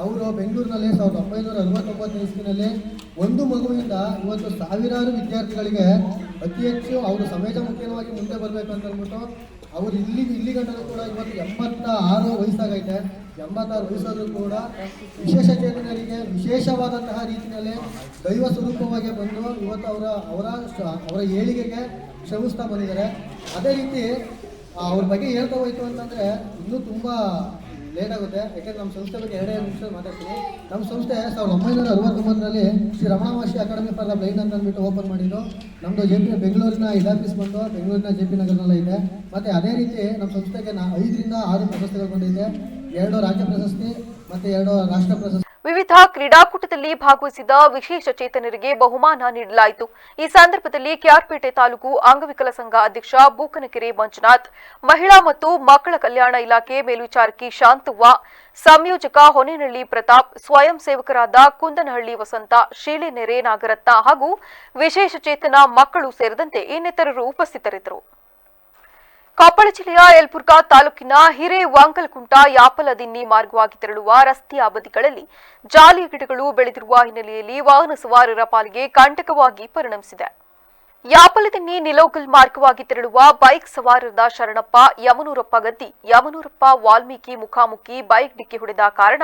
Speaker 11: ಅವರು ಬೆಂಗಳೂರಿನಲ್ಲಿ 1969 ಇಸ್ವಿನಲ್ಲಿ ಒಂದು ಮಗುವಿಂದ ಇವತ್ತು ಸಾವಿರಾರು ವಿದ್ಯಾರ್ಥಿಗಳಿಗೆ ಅತಿ ಹೆಚ್ಚು ಅವರು ಸಮಾಜಮುಖವಾಗಿ ಮುಂದೆ ಬರಬೇಕು ಅಂತ ಅಂದ್ಬಿಟ್ಟು ಅವರು ಇಲ್ಲಿ ಗಂಟಲು ಕೂಡ ಇವತ್ತು 86 ವಯಸ್ಸಾಗೈತೆ. 86 ವಯಸ್ಸಾದರೂ ಕೂಡ ವಿಶೇಷ ಚೇತನರಿಗೆ ವಿಶೇಷವಾದಂತಹ ರೀತಿಯಲ್ಲಿ ದೈವ ಸ್ವರೂಪವಾಗಿ ಬಂದು ಇವತ್ತು ಅವರ ಏಳಿಗೆಗೆ ಶ್ರಮಿಸ್ತಾ ಬಂದಿದ್ದಾರೆ. ಅದೇ ರೀತಿ ಅವ್ರ ಬಗ್ಗೆ ಹೇಳ್ತಾ ಹೋಯ್ತು ಅಂತಂದರೆ ಇನ್ನೂ ತುಂಬ ಲೇಟ್ ಆಗುತ್ತೆ. ಯಾಕೆಂದರೆ ನಮ್ಮ ಸಂಸ್ಥೆ ಬಗ್ಗೆ 2 ನಿಮಿಷ ಮಾತಾಡ್ತೀನಿ. ನಮ್ಮ ಸಂಸ್ಥೆ 1969ರಲ್ಲಿ ಶ್ರೀ ರಮಣ ಮಹರ್ಷಿ ಅಕಾಡೆಮಿ ಫಾರ್ ದ ಬ್ಲೈಂಡ್ ಅಂತ ಅಂದ್ಬಿಟ್ಟು ಓಪನ್ ಮಾಡಿದ್ದು. ನಮ್ಮದು ಬೆಂಗಳೂರಿನ ಹೆಡ್ ಆಫೀಸ್ ಬಂದು ಬೆಂಗಳೂರಿನ JP ನಗರದಲ್ಲೇ ಇದೆ. ಮತ್ತು ಅದೇ ರೀತಿ ನಮ್ಮ ಸಂಸ್ಥೆಗೆ 5 ರಿಂದ 6 ಪ್ರಶಸ್ತಿಗಳು ಬಂದಿದೆ. 2 ರಾಜ್ಯ ಪ್ರಶಸ್ತಿ ಮತ್ತು 2 ರಾಷ್ಟ್ರ ಪ್ರಶಸ್ತಿ.
Speaker 1: ವಿವಿಧ ಕ್ರೀಡಾಕೂಟದಲ್ಲಿ ಭಾಗವಹಿಸಿದ ವಿಶೇಷ ಚೇತನರಿಗೆ ಬಹುಮಾನ ನೀಡಲಾಯಿತು. ಈ ಸಂದರ್ಭದಲ್ಲಿ ಕೆಆರ್ಪೇಟೆ ತಾಲೂಕು ಅಂಗವಿಕಲ ಸಂಘ ಅಧ್ಯಕ್ಷ ಬೂಕನಕೆರೆ ಮಂಜುನಾಥ್, ಮಹಿಳಾ ಮತ್ತು ಮಕ್ಕಳ ಕಲ್ಯಾಣ ಇಲಾಖೆ ಮೇಲ್ವಿಚಾರಕಿ ಶಾಂತವ್ವ, ಸಂಯೋಜಕ ಹೊನ್ನೇನಹಳ್ಳಿ ಪ್ರತಾಪ್, ಸ್ವಯಂ ಸೇವಕರಾದ ಕುಂದನಹಳ್ಳಿ ವಸಂತ, ಶೀಲೆನೆರೆ ನಾಗರತ್ನ ಹಾಗೂ ವಿಶೇಷ ಚೇತನ ಮಕ್ಕಳು ಸೇರಿದಂತೆ ಇನ್ನಿತರರು ಉಪಸ್ಥಿತರಿದ್ದರು. ಕೊಪ್ಪಳ ಜಿಲ್ಲೆಯ ಯಲಬುರ್ಗಾ ತಾಲೂಕಿನ ಹಿರೇವಾಂಕಲಕುಂಟ ಯಾಪಲದಿನ್ನಿ ಮಾರ್ಗವಾಗಿ ತೆರಳುವ ರಸ್ತೆಯ ಬದಿಗಳಲ್ಲಿ ಜಾಲಿ ಗಿಡಗಳು ಬೆಳೆದಿರುವ ಹಿನ್ನೆಲೆಯಲ್ಲಿ ವಾಹನ ಸವಾರರ ಪಾಲಿಗೆ ಕಂಟಕವಾಗಿ ಪರಿಣಮಿಸಿದೆ. ಯಾಪಲದಿನ್ನಿ ನಿಲೋಗಲ್ ಮಾರ್ಗವಾಗಿ ತೆರಳುವ ಬೈಕ್ ಸವಾರರಾದ ಶರಣಪ್ಪ, ಯಮನೂರಪ್ಪ ಗದ್ದಿ, ಯಮನೂರಪ್ಪ ವಾಲ್ಮೀಕಿ ಮುಖಾಮುಖಿ ಬೈಕ್ ಡಿಕ್ಕಿ ಹೊಡೆದ ಕಾರಣ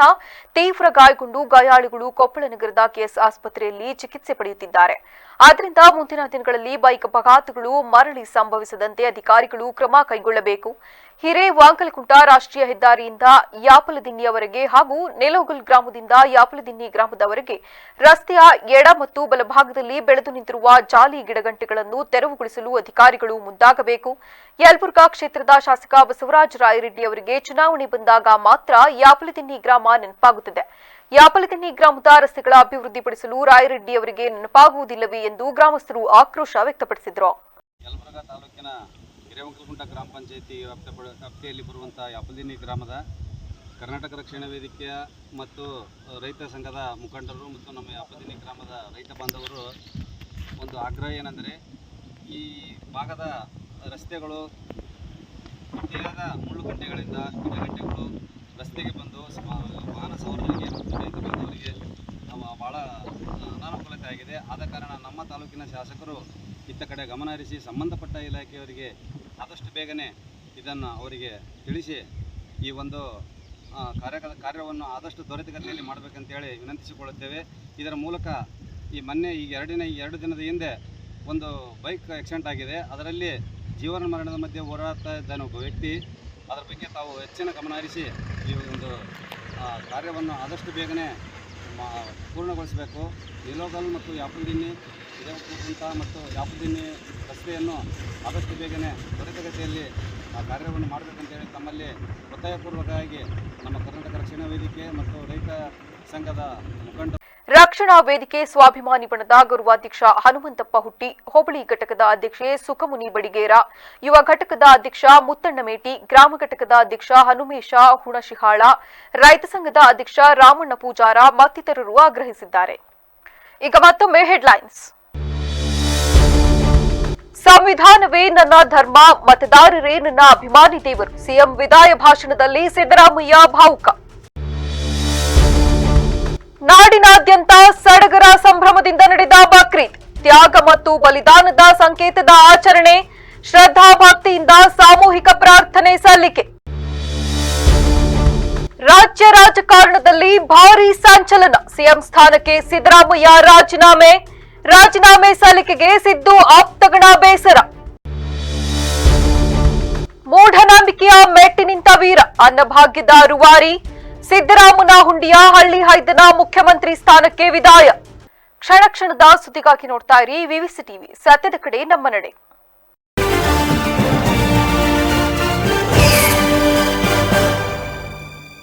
Speaker 1: ತೀವ್ರ ಗಾಯಗೊಂಡು ಗಾಯಾಳುಗಳು ಕೊಪ್ಪಳ ನಗರದ ಕೆಎಸ್ ಆಸ್ಪತ್ರೆಯಲ್ಲಿ ಚಿಕಿತ್ಸೆ ಪಡೆಯುತ್ತಿದ್ದಾರೆ. ಆದ್ದರಿಂದ ಮುಂದಿನ ದಿನಗಳಲ್ಲಿ ಬೈಕ್ ಅಪಘಾತಗಳು ಮರಳಿ ಸಂಭವಿಸದಂತೆ ಅಧಿಕಾರಿಗಳು ಕ್ರಮ ಕೈಗೊಳ್ಳಬೇಕು. ಹಿರೇವಾಂಕಲಕುಂಟ ರಾಷ್ಟ್ರೀಯ ಹೆದ್ದಾರಿಯಿಂದ ಯಾಪಲದಿನ್ನಿಯವರೆಗೆ ಹಾಗೂ ನೆಲೋಗಲ್ ಗ್ರಾಮದಿಂದ ಯಾಪಲದಿನ್ನಿ ಗ್ರಾಮದವರೆಗೆ ರಸ್ತೆಯ ಎಡ ಮತ್ತು ಬಲಭಾಗದಲ್ಲಿ ಬೆಳೆದು ನಿಂತಿರುವ ಜಾಲಿ ಗಿಡಗಂಟೆಗಳನ್ನು ತೆರವುಗೊಳಿಸಲು ಅಧಿಕಾರಿಗಳು ಮುಂದಾಗಬೇಕು. ಯಲಬುರ್ಗಾ ಕ್ಷೇತ್ರದ ಶಾಸಕ ಬಸವರಾಜ ರಾಯರೆಡ್ಡಿ ಅವರಿಗೆ ಚುನಾವಣೆ ಬಂದಾಗ ಮಾತ್ರ ಯಾಪಲದಿನ್ನಿ ಗ್ರಾಮ ನೆನಪಾಗುತ್ತದೆ. ಯಾಪಲದಿನ್ನಿ ಗ್ರಾಮದ ರಸ್ತೆಗಳ ಅಭಿವೃದ್ಧಿಪಡಿಸಲು ರಾಯರೆಡ್ಡಿ ಅವರಿಗೆ ನೆನಪಾಗುವುದಿಲ್ಲವೇ ಎಂದು ಗ್ರಾಮಸ್ಥರು ಆಕ್ರೋಶ ವ್ಯಕ್ತಪಡಿಸಿದರು.
Speaker 12: ಯಲಬುರ್ಗಾ ತಾಲೂಕಿನ ಹಿರೇವಾಂಕಲಕುಂಟ ಗ್ರಾಮ ಪಂಚಾಯಿತಿ ವ್ಯಾಪ್ತಿಯಲ್ಲಿ ಬರುವಂಥ ಯಾಪಲದಿನ್ನಿ ಗ್ರಾಮದ ಕರ್ನಾಟಕ ರಕ್ಷಣಾ ವೇದಿಕೆಯ ಮತ್ತು ರೈತ ಸಂಘದ ಮುಖಂಡರು ಮತ್ತು ನಮ್ಮ ಯಾಪಲದಿನ್ನಿ ಗ್ರಾಮದ ರೈತ ಬಾಂಧವರು ಒಂದು ಆಗ್ರಹ ಏನೆಂದರೆ, ಈ ಭಾಗದ ರಸ್ತೆಗಳು ದೇಹದ ಮುಳ್ಳುಗಂಟೆಗಳಿಂದ ಗಿಡಗಂಟೆಗಳು ರಸ್ತೆಗೆ ಬಂದು ವಾಹನ ಸವಾರರಿಗೆ ಮತ್ತು ರೈತ ಬಾಂಧವರಿಗೆ ಭಾಳ ಅನಾನುಕೂಲತೆ ಆಗಿದೆ. ಆದ ಕಾರಣ ನಮ್ಮ ತಾಲೂಕಿನ ಶಾಸಕರು ಇತ್ತ ಕಡೆ ಗಮನ ಹರಿಸಿ ಸಂಬಂಧಪಟ್ಟ ಇಲಾಖೆಯವರಿಗೆ ಆದಷ್ಟು ಬೇಗನೆ ಇದನ್ನು ಅವರಿಗೆ ತಿಳಿಸಿ ಈ ಒಂದು ಕಾರ್ಯವನ್ನು ಆದಷ್ಟು ತ್ವರಿತಗತಿಯಲ್ಲಿ ಮಾಡಬೇಕಂತೇಳಿ ವಿನಂತಿಸಿಕೊಳ್ಳುತ್ತೇವೆ. ಇದರ ಮೂಲಕ ಈ ಮೊನ್ನೆ ಈಗ 2 ದಿನದ ಹಿಂದೆ ಒಂದು ಬೈಕ್ ಆಕ್ಸಿಡೆಂಟ್ ಆಗಿದೆ. ಅದರಲ್ಲಿ ಜೀವನ ಮರಣದ ಮಧ್ಯೆ ಹೋರಾಡ್ತಾ ಇದ್ದಾನೆ ಒಬ್ಬ ವ್ಯಕ್ತಿ. ಅದರ ಬಗ್ಗೆ ತಾವು ಹೆಚ್ಚಿನ ಗಮನ ಹರಿಸಿ ಈ ಒಂದು ಕಾರ್ಯವನ್ನು ಆದಷ್ಟು ಬೇಗನೆ ಪೂರ್ಣಗೊಳಿಸಬೇಕು. ನಿಲೋಗಲ್ ಮತ್ತು ಯಾಪಲದಿನ್ನಿ ಹಿರೇವಾಂಕಲಕುಂಟ ಮತ್ತು ಯಾಪಲದಿನ್ನಿ ರಸ್ತೆಯನ್ನು ಆದಷ್ಟು ಬೇಗನೆ ತ್ವರಿತಗತಿಯಲ್ಲಿ ಆ ಕಾರ್ಯವನ್ನು ಮಾಡಬೇಕಂತೇಳಿ ತಮ್ಮಲ್ಲಿ ಒತ್ತಾಯಪೂರ್ವಕವಾಗಿ ನಮ್ಮ ಕರ್ನಾಟಕ ರಕ್ಷಣಾ ವೇದಿಕೆ ಮತ್ತು ರೈತ ಸಂಘದ ಮುಖಂಡ
Speaker 1: ರಕ್ಷಣಾ ವೇದಿಕೆ ಸ್ವಾಭಿಮಾನಿ ಬಣದ ಗೌರವಾಧ್ಯಕ್ಷ ಹನುಮಂತಪ್ಪ ಹುಟ್ಟಿ, ಹೋಬಳಿ ಘಟಕದ ಅಧ್ಯಕ್ಷೆ ಸುಖಮುನಿ ಬಡಿಗೇರ, ಯುವ ಘಟಕದ ಅಧ್ಯಕ್ಷ ಮುತ್ತಣ್ಣಮೇಟಿ, ಗ್ರಾಮ ಘಟಕದ ಅಧ್ಯಕ್ಷ ಹನುಮೇಶ ಹುಣಶಿಹಾಳ, ರೈತ ಸಂಘದ ಅಧ್ಯಕ್ಷ ರಾಮಣ್ಣ ಪೂಜಾರ ಮತ್ತಿತರರು ಆಗ್ರಹಿಸಿದ್ದಾರೆ. ಈಗ ಮತ್ತೊಮ್ಮೆ ಹೆಡ್ಲೈನ್ಸ್. ಸಂವಿಧಾನವೇ ನನ್ನ ಧರ್ಮ, ಮತದಾರರೇ ನನ್ನ ಅಭಿಮಾನಿ ದೇವರು, ಸಿಎಂ ವಿದಾಯ ಭಾಷಣದಲ್ಲಿ ಸಿದ್ದರಾಮಯ್ಯ ಭಾವುಕ. ನಾಡಿನಾದ್ಯಂತ ಸಡಗರ ಸಂಭ್ರಮದಿಂದ ನಡೆದ ಬಕ್ರೀದ್, ತ್ಯಾಗ ಮತ್ತು ಬಲಿದಾನದ ಸಂಕೇತದ ಆಚರಣೆ, ಶ್ರದ್ಧಾ ಭಕ್ತಿಯಿಂದ ಸಾಮೂಹಿಕ ಪ್ರಾರ್ಥನೆ ಸಲ್ಲಿಕೆ. ರಾಜ್ಯ ರಾಜಕಾರಣದಲ್ಲಿ ಭಾರೀ ಸಂಚಲನ, ಸಿಎಂ ಸ್ಥಾನಕ್ಕೆ ಸಿದ್ದರಾಮಯ್ಯ ರಾಜೀನಾಮೆ ಸಲ್ಲಿಕೆಗೆ ಸಿದ್ದು ಆಪ್ತಗಣ ಬೇಸರ. ಮೂಢನಂಬಿಕೆಯ ಮೆಟ್ಟಿ ನಿಂತ ವೀರ, ಅನ್ನಭಾಗ್ಯದ ರೂವಾರಿ, ಸಿದ್ದರಾಮನ ಹುಂಡಿಯ ಹಳ್ಳಿ ಹೈದನ ಮುಖ್ಯಮಂತ್ರಿ ಸ್ಥಾನಕ್ಕೆ ವಿದಾಯ. ಕ್ಷಣ ಕ್ಷಣದ ಸುದ್ದಿಗಾಗಿ ನೋಡ್ತಾ ಇರಿ ವಿವಿಸಿ ಟಿವಿ, ಸತ್ಯದ ಕಡೆ ನಮ್ಮ ನಡೆ.